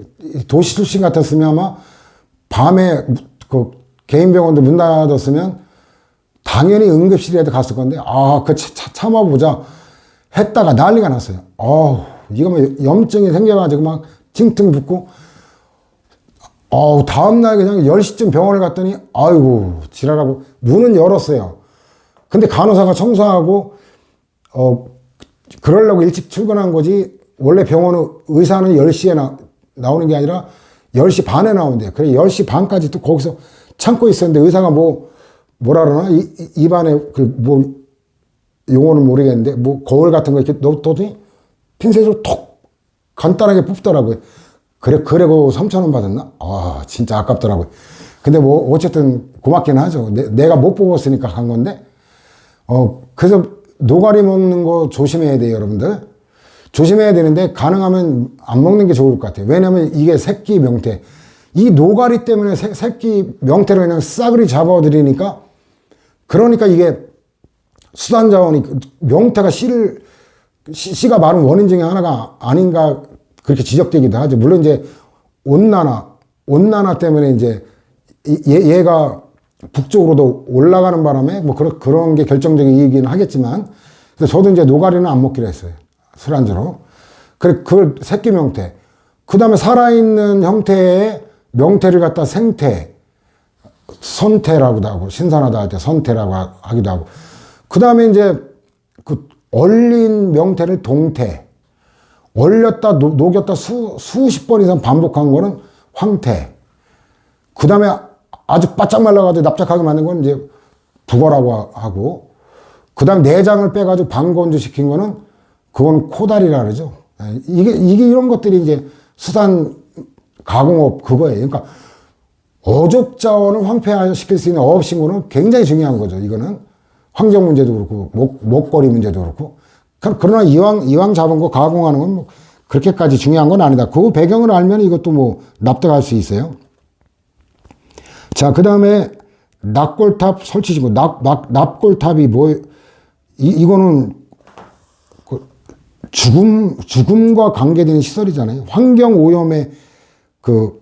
도시 출신 같았으면 아마 밤에 그 개인 병원도 문 닫았으면 당연히 응급실에도 갔을 건데, 참아보자 했다가 난리가 났어요. 이거 뭐 염증이 생겨가지고 막 팅팅 붓고, 다음날 그냥 10시쯤 병원을 갔더니, 아이고, 지랄하고, 문은 열었어요. 근데 간호사가 청소하고, 그러려고 일찍 출근한 거지, 원래 병원은 의사는 10시에 나오는 게 아니라 10시 반에 나온대요. 그래, 10시 반까지 또 거기서 참고 있었는데, 의사가 뭐라 그러나? 입안에 용어는 모르겠는데, 거울 같은 거 이렇게 넣었더니, 핀셋으로 톡! 간단하게 뽑더라고요. 그래고 3,000원 받았나? 진짜 아깝더라고요. 근데 어쨌든 고맙긴 하죠. 내가 못 뽑았으니까 간 건데, 그래서 노가리 먹는 거 조심해야 돼요, 여러분들. 조심해야 되는데, 가능하면 안 먹는 게 좋을 것 같아요. 왜냐면 이게 새끼 명태. 이 노가리 때문에 새끼 명태를 그냥 싸그리 잡아들이니까, 그러니까 이게 수산 자원이, 명태가 씨가 마른 원인 중에 하나가 아닌가, 그렇게 지적되기도 하죠. 물론 이제 온난화 때문에 이제 얘가 북쪽으로도 올라가는 바람에 그런 게 결정적인 이유이긴 하겠지만, 그래서 저도 이제 노가리는 안 먹기로 했어요. 술안주로. 그걸 새끼 명태. 그 다음에 살아있는 형태의 명태를 갖다 생태, 선태라고도 하고, 신선하다 할 때 선태라고 하기도 하고, 그 다음에 이제 그 얼린 명태를 동태, 얼렸다 녹였다 수십 번 이상 반복한 거는 황태. 그 다음에 아주 바짝 말라가지고 납작하게 만든 건 이제 북어라고 하고, 그 다음 내장을 빼가지고 반건조 시킨 거는 그건 코다리라 그러죠. 이게 이런 것들이 이제 수산 가공업 그거예요. 그러니까 어족 자원을 황폐화시킬 수 있는 어업 신고는 굉장히 중요한 거죠. 이거는 환경 문제도 그렇고 먹거리 문제도 그렇고. 그러나 이왕 잡은 거 가공하는 건 뭐 그렇게까지 중요한 건 아니다. 그 배경을 알면 이것도 뭐 납득할 수 있어요. 자, 그 다음에 납골탑 설치 신고. 납골탑이 이거는 그 죽음과 관계되는 시설이잖아요. 환경 오염의 그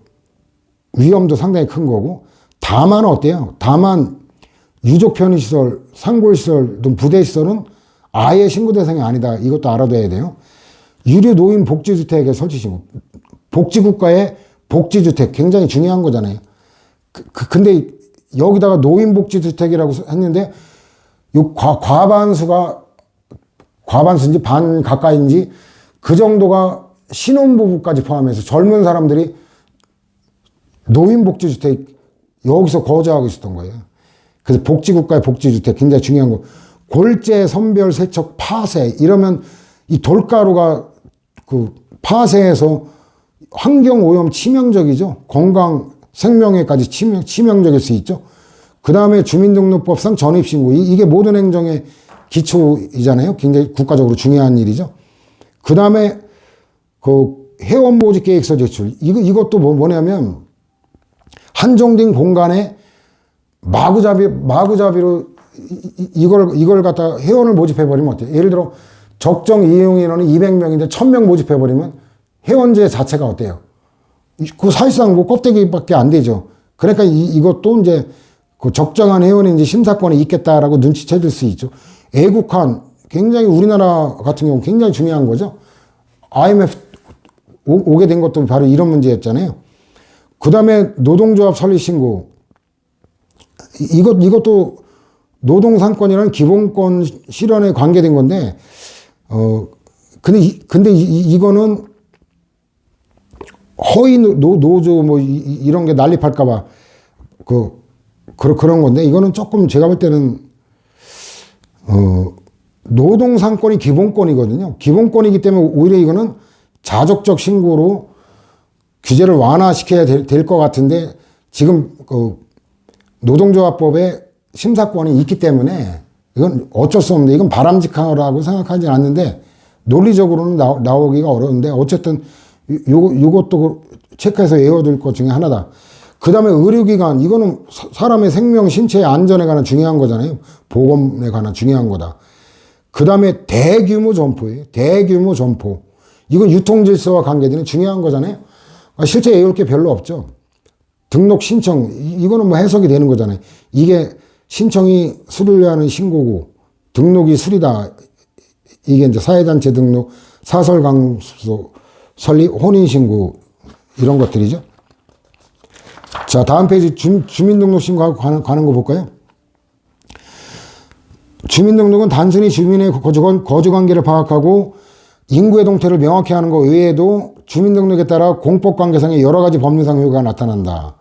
위험도 상당히 큰 거고. 다만 어때요? 다만 유족 편의시설, 상골시설 등 부대시설은 아예 신고 대상이 아니다. 이것도 알아둬야 돼요. 유류 노인 복지주택에 설치 신고. 복지국가의 복지주택 굉장히 중요한 거잖아요. 근데 여기다가 노인 복지주택이라고 했는데 요 과반수인지 반 가까이인지 그 정도가 신혼부부까지 포함해서 젊은 사람들이 노인복지주택 여기서 거주하고 있었던 거예요. 그래서 복지국가의 복지주택 굉장히 중요한 거. 골재, 선별, 세척, 파쇄 이러면 이 돌가루가 그 파쇄해서 환경오염 치명적이죠. 건강, 생명에까지 치명적일 수 있죠. 그 다음에 주민등록법상 전입신고. 이게 모든 행정의 기초이잖아요. 굉장히 국가적으로 중요한 일이죠. 그 다음에 그 회원보직계획서 제출. 이것도 뭐냐면 한정된 공간에 마구잡이로 이걸 갖다 회원을 모집해버리면 어때요? 예를 들어 적정 이용 인원이 200명인데 1000명 모집해버리면 회원제 자체가 어때요? 그 사실상 뭐 껍데기밖에 안 되죠. 그러니까 이것도 이제 그 적정한 회원이 이제 심사권이 있겠다라고 눈치채질 수 있죠. 애국한 굉장히 우리나라 같은 경우 굉장히 중요한 거죠. IMF 오게 된 것도 바로 이런 문제였잖아요. 그 다음에 노동조합 설립 신고. 이것도 노동상권이라는 기본권 실현에 관계된 건데, 근데 이거는 허위 노조 뭐 이런 게 난립할까봐 그런 건데, 이거는 조금 제가 볼 때는 노동상권이 기본권이거든요. 기본권이기 때문에 오히려 이거는 자족적 신고로 규제를 완화시켜야 될 것 같은데, 지금 노동조합법에 심사권이 있기 때문에 이건 어쩔 수 없는데, 이건 바람직하다고 생각하지 않는데 논리적으로는 나오기가 어려운데, 어쨌든 요것도 체크해서 외워둘 것 중에 하나다. 그 다음에 의료기관, 이거는 사람의 생명, 신체의 안전에 관한 중요한 거잖아요. 보건에 관한 중요한 거다. 그 다음에 대규모 점포예요. 대규모 점포. 이건 유통질서와 관계되는 중요한 거잖아요. 실제 외울 게 별로 없죠. 등록 신청, 이거는 뭐 해석이 되는 거잖아요. 이게 신청이 수리를 하는 신고고, 등록이 수리다. 이게 이제 사회단체 등록, 사설강습소 설립, 혼인신고, 이런 것들이죠. 자, 다음 페이지 주민등록신고하고 가는 거 볼까요? 주민등록은 단순히 주민의 거주관계를 파악하고 인구의 동태를 명확히 하는 것 외에도 주민등록에 따라 공법관계상의 여러 가지 법률상 효과가 나타난다.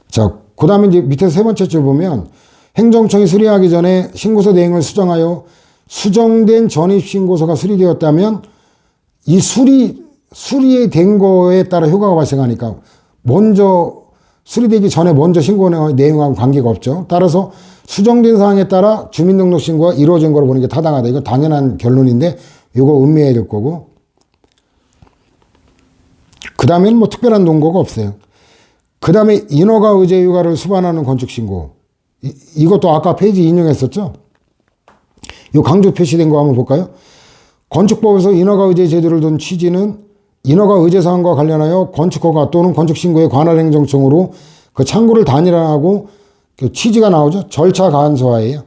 자, 그 다음에 이제 밑에서 세 번째 줄 보면, 행정청이 수리하기 전에 신고서 내용을 수정하여 수정된 전입신고서가 수리되었다면 이 수리된 거에 따라 효과가 발생하니까 먼저 수리되기 전에 먼저 신고 내용하고 관계가 없죠. 따라서 수정된 사항에 따라 주민등록신고가 이루어진 거로 보는 게 타당하다. 이거 당연한 결론인데 이거 음미해야 될 거고, 그 다음에는 뭐 특별한 논거가 없어요. 그 다음에 인허가 의제 휴가를 수반하는 건축신고. 이것도 아까 페이지 인용했었죠. 이 강조 표시된 거 한번 볼까요? 건축법에서 인허가 의제 제도를 둔 취지는 인허가 의제 사항과 관련하여 건축허가 또는 건축신고에 관할 행정청으로 그 창구를 단일화하고 그 취지가 나오죠. 절차 간소화예요.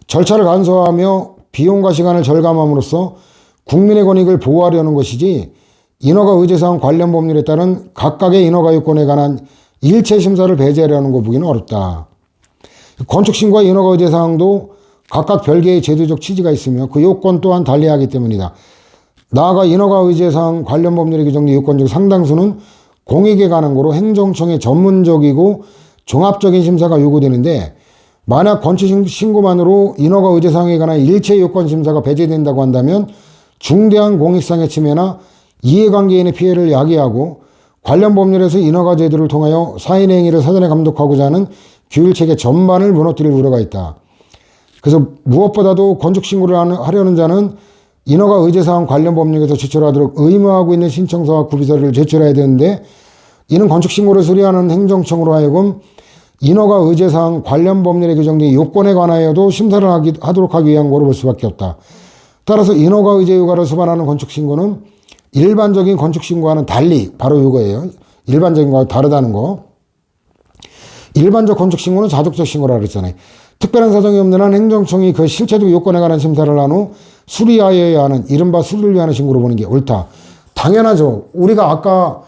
절차를 간소화하며 비용과 시간을 절감함으로써 국민의 권익을 보호하려는 것이지, 인허가 의제사항 관련 법률에 따른 각각의 인허가 요건에 관한 일체 심사를 배제하려는 거 보기는 어렵다. 건축신고와 인허가 의제사항도 각각 별개의 제도적 취지가 있으며 그 요건 또한 달리하기 때문이다. 나아가 인허가 의제사항 관련 법률에 규정된 요건 중 상당수는 공익에 관한 거로 행정청의 전문적이고 종합적인 심사가 요구되는데 만약 건축 신고만으로 인허가 의제사항에 관한 일체 요건 심사가 배제된다고 한다면 중대한 공익상의 침해나 이해관계인의 피해를 야기하고 관련 법률에서 인허가 제도를 통하여 사인의 행위를 사전에 감독하고자 하는 규율체계 전반을 무너뜨릴 우려가 있다. 그래서 무엇보다도 건축신고를 하려는 자는 인허가 의제사항 관련 법률에서 제출하도록 의무하고 있는 신청서와 구비서를 제출해야 되는데 이는 건축신고를 수리하는 행정청으로 하여금 인허가 의제사항 관련 법률에 규정된 요건에 관하여도 심사를 하도록 하기 위한 거로 볼 수밖에 없다. 따라서 인허가 의제 요구를 수반하는 건축신고는 일반적인 건축신고와는 달리 바로 이거예요. 일반적인 거와 다르다는 거. 일반적 건축신고는 자족적 신고라 그랬잖아요. 특별한 사정이 없는 한 행정청이 그 실체적 요건에 관한 심사를 한 후 수리하여야 하는 이른바 수리를 위한 신고로 보는 게 옳다. 당연하죠. 우리가 아까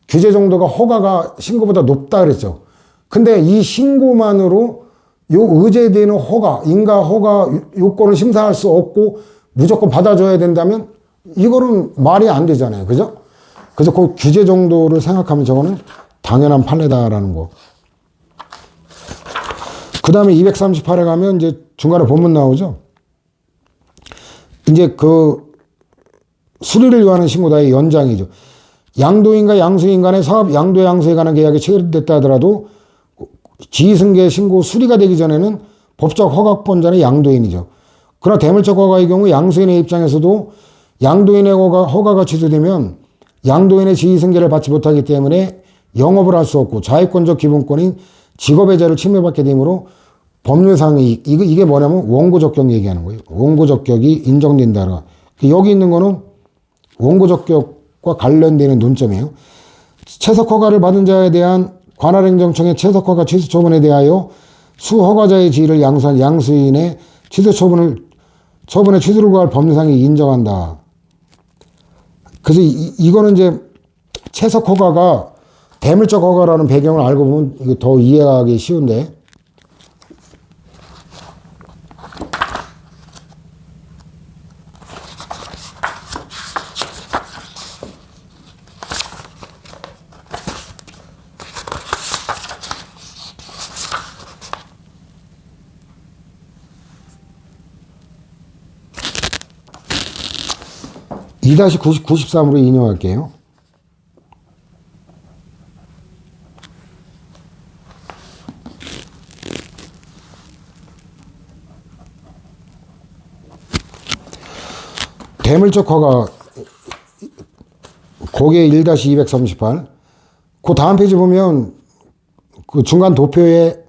규제 정도가 허가가 신고보다 높다 그랬죠. 근데 이 신고만으로 요 의제되는 허가, 인가 허가 요건을 심사할 수 없고 무조건 받아줘야 된다면 이거는 말이 안 되잖아요. 그죠? 그래서 그 규제 정도를 생각하면 저거는 당연한 판례다라는 거. 그 다음에 238에 가면 이제 중간에 본문 나오죠. 이제 그 수리를 요하는 신고다의 연장이죠. 양도인과 양수인 간의 사업 양도 양수에 관한 계약이 체결됐다 하더라도 지휘승계 신고 수리가 되기 전에는 법적 허가권자는 양도인이죠. 그러나 대물적 허가의 경우 양수인의 입장에서도 양도인의 허가가 취소되면 양도인의 지휘승계를 받지 못하기 때문에 영업을 할 수 없고 자유권적 기본권인 직업의 자를 침해받게 되므로 법률상의 이게 뭐냐면 원고적격 얘기하는 거예요. 원고적격이 인정된다. 여기 있는 거는 원고적격과 관련되는 논점이에요. 채석허가를 받은 자에 대한 관할행정청의 채석허가 취소 처분에 대하여 수허가자의 지위를 양수한 양수인의 취소 처분의 취소를 구할 법률상이 인정한다. 그래서 이거는 이제 채석허가가 대물적 허가라는 배경을 알고 보면 이거 더 이해하기 쉬운데, (2-93)으로 인용할게요. 대물적 허가 거기에 1-238 그 다음 페이지 보면 그 중간 도표에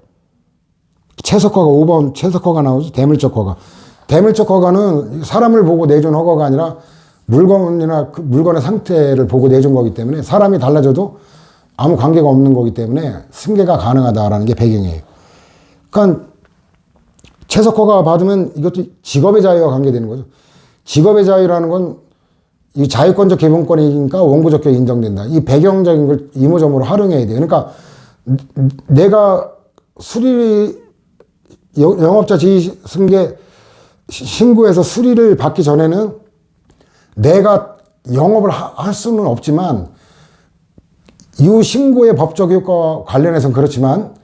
채석허가 5번 채석허가 나오죠. 대물적 허가. 대물적 허가는 사람을 보고 내준 허가가 아니라 물건이나 그 물건의 상태를 보고 내준 거기 때문에 사람이 달라져도 아무 관계가 없는 거기 때문에 승계가 가능하다라는 게 배경이에요. 그러니까 채석허가 받으면 이것도 직업의 자유와 관계되는 거죠. 직업의 자유라는 건 이 자유권적 기본권이니까 원고적격이 인정된다. 이 배경적인 걸 이모저모로 활용해야 돼요. 그러니까 내가 영업자 지위 승계 신고해서 수리를 받기 전에는 내가 영업을 할 수는 없지만 이 신고의 법적 효과 관련해서는 그렇지만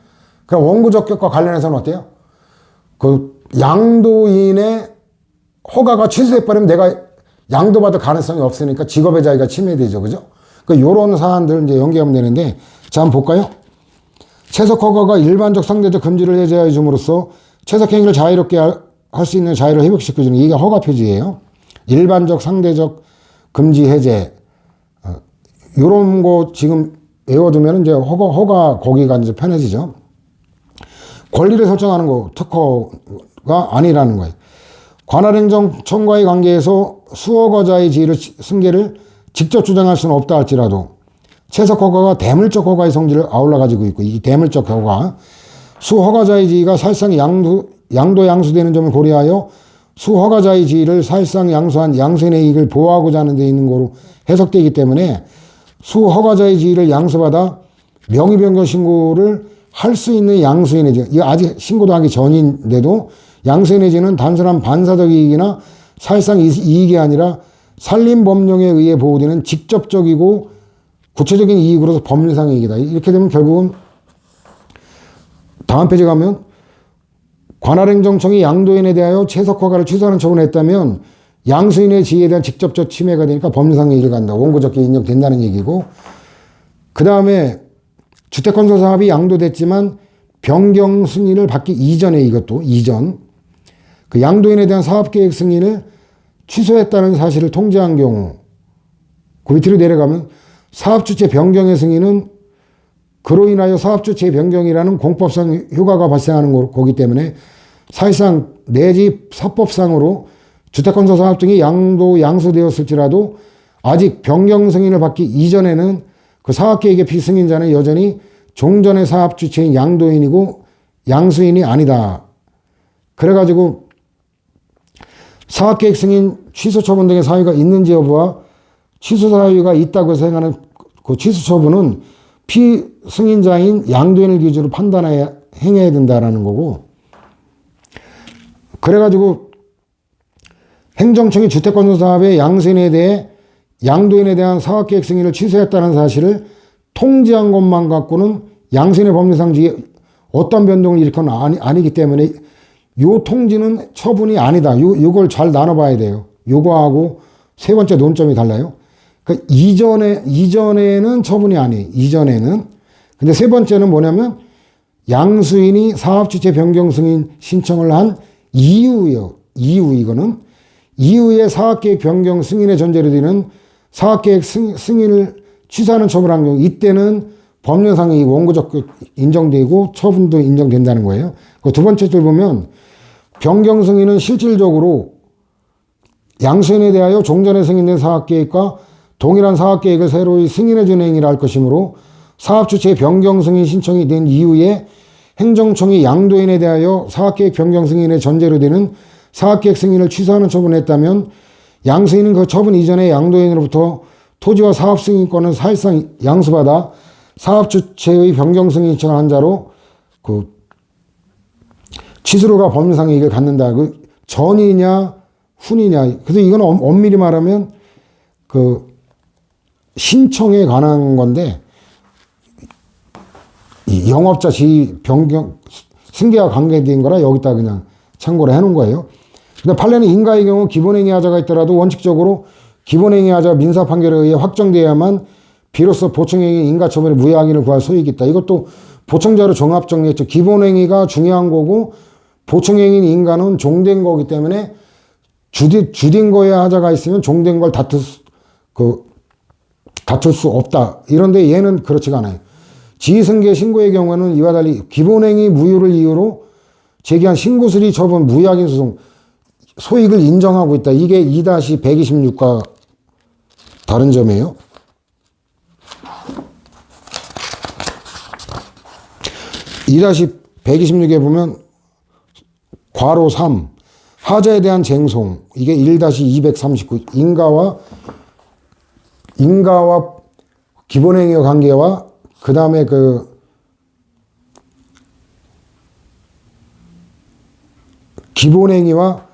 그럼 원고적격과 관련해서는 어때요? 그 양도인의 허가가 취소해버리면 내가 양도받을 가능성이 없으니까 직업의 자유가 침해되죠. 그죠? 그 요런 사안들 이제 연계하면 되는데, 자, 한번 볼까요? 채석 허가가 일반적 상대적 금지를 해제해 줌으로써 채석 행위를 자유롭게 할 수 있는 자유를 회복시켜주는 이게 허가 표지예요. 일반적 상대적 금지 해제. 요런 거 지금 외워두면 이제 허가 거기가 이제 편해지죠. 권리를 설정하는 거, 특허가 아니라는 거예요. 관할행정청과의 관계에서 수허가자의 지위를 승계를 직접 주장할 수는 없다 할지라도 채석허가가 대물적 허가의 성질을 아울러 가지고 있고, 이 대물적 허가 수허가자의 지위가 사실상 양도양수되는 점을 고려하여 수허가자의 지위를 사실상 양수한 양수인의 이익을 보호하고자 하는 데 있는 거로 해석되기 때문에 수허가자의 지위를 양수받아 명의변경 신고를 할 수 있는 양수인의 지위, 이거 아직 신고도 하기 전인데도 양수인의 지는 단순한 반사적 이익이나 사실상 이익이 아니라 산림법령에 의해 보호되는 직접적이고 구체적인 이익으로서 법률상 이익이다. 이렇게 되면 결국은 다음 페이지 가면 관할행정청이 양도인에 대하여 채석허가를 취소하는 처분을 했다면 양수인의 지위에 대한 직접적 침해가 되니까 법률상 이익을 갖는다. 원고적게 인정된다는 얘기고, 그 다음에 주택건설 사업이 양도됐지만 변경 승인을 받기 이전에, 이것도 이전 그 양도인에 대한 사업계획 승인을 취소했다는 사실을 통지한 경우, 그 밑으로 내려가면 사업주체 변경의 승인은 그로 인하여 사업주체 변경이라는 공법상 효과가 발생하는 거기 때문에 사실상 내지 사법상으로 주택건설 사업 등이 양수되었을지라도 아직 변경 승인을 받기 이전에는 그 사업계획의 피승인자는 여전히 종전의 사업주체인 양도인이고 양수인이 아니다. 그래가지고 사업계획 승인 취소 처분 등의 사유가 있는지 여부와 취소 사유가 있다고 생각하는 그 취소 처분은 피승인자인 양도인을 기준으로 판단해야 행해야 된다라는 거고, 그래가지고 행정청이 주택건설 사업의 양수인에 대해 양도인에 대한 사업계획 승인을 취소했다는 사실을 통지한 것만 갖고는 양수인의 법률상 지위에 어떤 변동을 일으켜는 아니기 때문에 요 통지는 처분이 아니다. 요걸 잘 나눠봐야 돼요. 요거하고 세 번째 논점이 달라요. 그러니까 이전에는 처분이 아니에요. 이전에는. 근데 세 번째는 뭐냐면 양수인이 사업주체 변경 승인 신청을 한 이후요. 이거는 이후에 사업계획 변경 승인의 전제로 되는 사업계획 승인을 취소하는 처분을 한 경우, 이때는 법률상의 원고적 인정되고 처분도 인정된다는 거예요. 그 두 번째 줄 보면 변경 승인은 실질적으로 양수인에 대하여 종전에 승인된 사업계획과 동일한 사업계획을 새로이 승인해 준 행위를 할 것이므로 사업주체의 변경 승인 신청이 된 이후에 행정청이 양도인에 대하여 사업계획 변경 승인의 전제로 되는 사업계획 승인을 취소하는 처분을 했다면 양수인은 그 처분 이전에 양도인으로부터 토지와 사업 승인권을 사실상 양수받아 사업주체의 변경 승인 신청을 한 자로 그 취소로가 법률상 이익을 갖는다. 그 전이냐 후이냐. 그래서 이건 엄밀히 말하면 그 신청에 관한 건데, 이 영업자 지위 변경 승계와 관계된 거라 여기다 그냥 참고를 해놓은 거예요. 근데 판례는 인가의 경우 기본행위 하자가 있더라도 원칙적으로 기본행위 하자가 민사 판결에 의해 확정되어야만 비로소 보충행위 인가처분의 무효항의를 구할 소익이 있다. 이것도 보충자로 종합 정리했죠. 기본행위가 중요한 거고 보충행위인 인가는 종된 거기 때문에 주된 거에 하자가 있으면 종된 걸 다툴 수 없다. 이런데 얘는 그렇지가 않아요. 지위승계 신고의 경우에는 이와 달리 기본행위 무효를 이유로 제기한 신고수리 처분 무효확인 소송 소익을 인정하고 있다. 이게 2-126과 다른 점이에요. (2-126에) 보면 괄호 3 하자에 대한 쟁송, 이게 1-239 인가와 기본행위의 관계와 그 다음에 그 기본행위와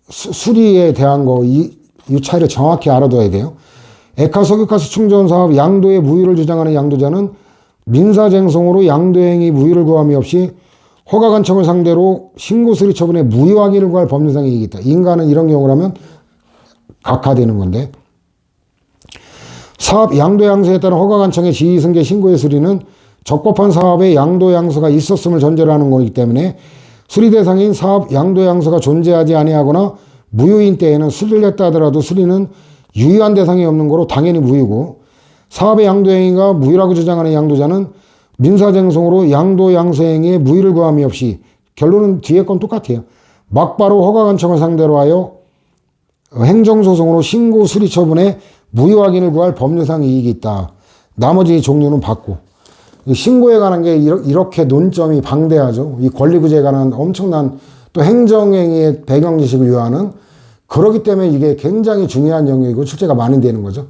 수리에 대한 거, 이 차이를 정확히 알아둬야 돼요. 액화 석유가스 충전 사업 양도의 무효를 주장하는 양도자는 민사쟁송으로 양도행위 무효를 구함이 없이 허가관청을 상대로 신고수리 처분에 무효확인을 구할 법률상 이익이 있다. 인가는 이런 경우라면 각하되는 건데, 사업 양도 양수에 따른 허가관청의 지위승계 신고의 수리는 적법한 사업에 양도 양수가 있었음을 전제로 하는 것이기 때문에 수리 대상인 사업 양도 양수가 존재하지 아니하거나 무효인 때에는 수리를 했다 하더라도 수리는 유효한 대상이 없는 거로 당연히 무효고, 사업의 양도행위가 무효라고 주장하는 양도자는 민사쟁송으로 양도 양수행위에 무효를 구함이 없이, 결론은 뒤에 건 똑같아요. 막바로 허가관청을 상대로 하여 행정소송으로 신고 수리 처분에 무효 확인을 구할 법률상 이익이 있다. 나머지 종류는 받고. 신고에 관한 게 이렇게 논점이 방대하죠. 이 권리구제에 관한 엄청난 또 행정행위의 배경 지식을 요하는, 그렇기 때문에 이게 굉장히 중요한 영역이고 출제가 많이 되는 거죠.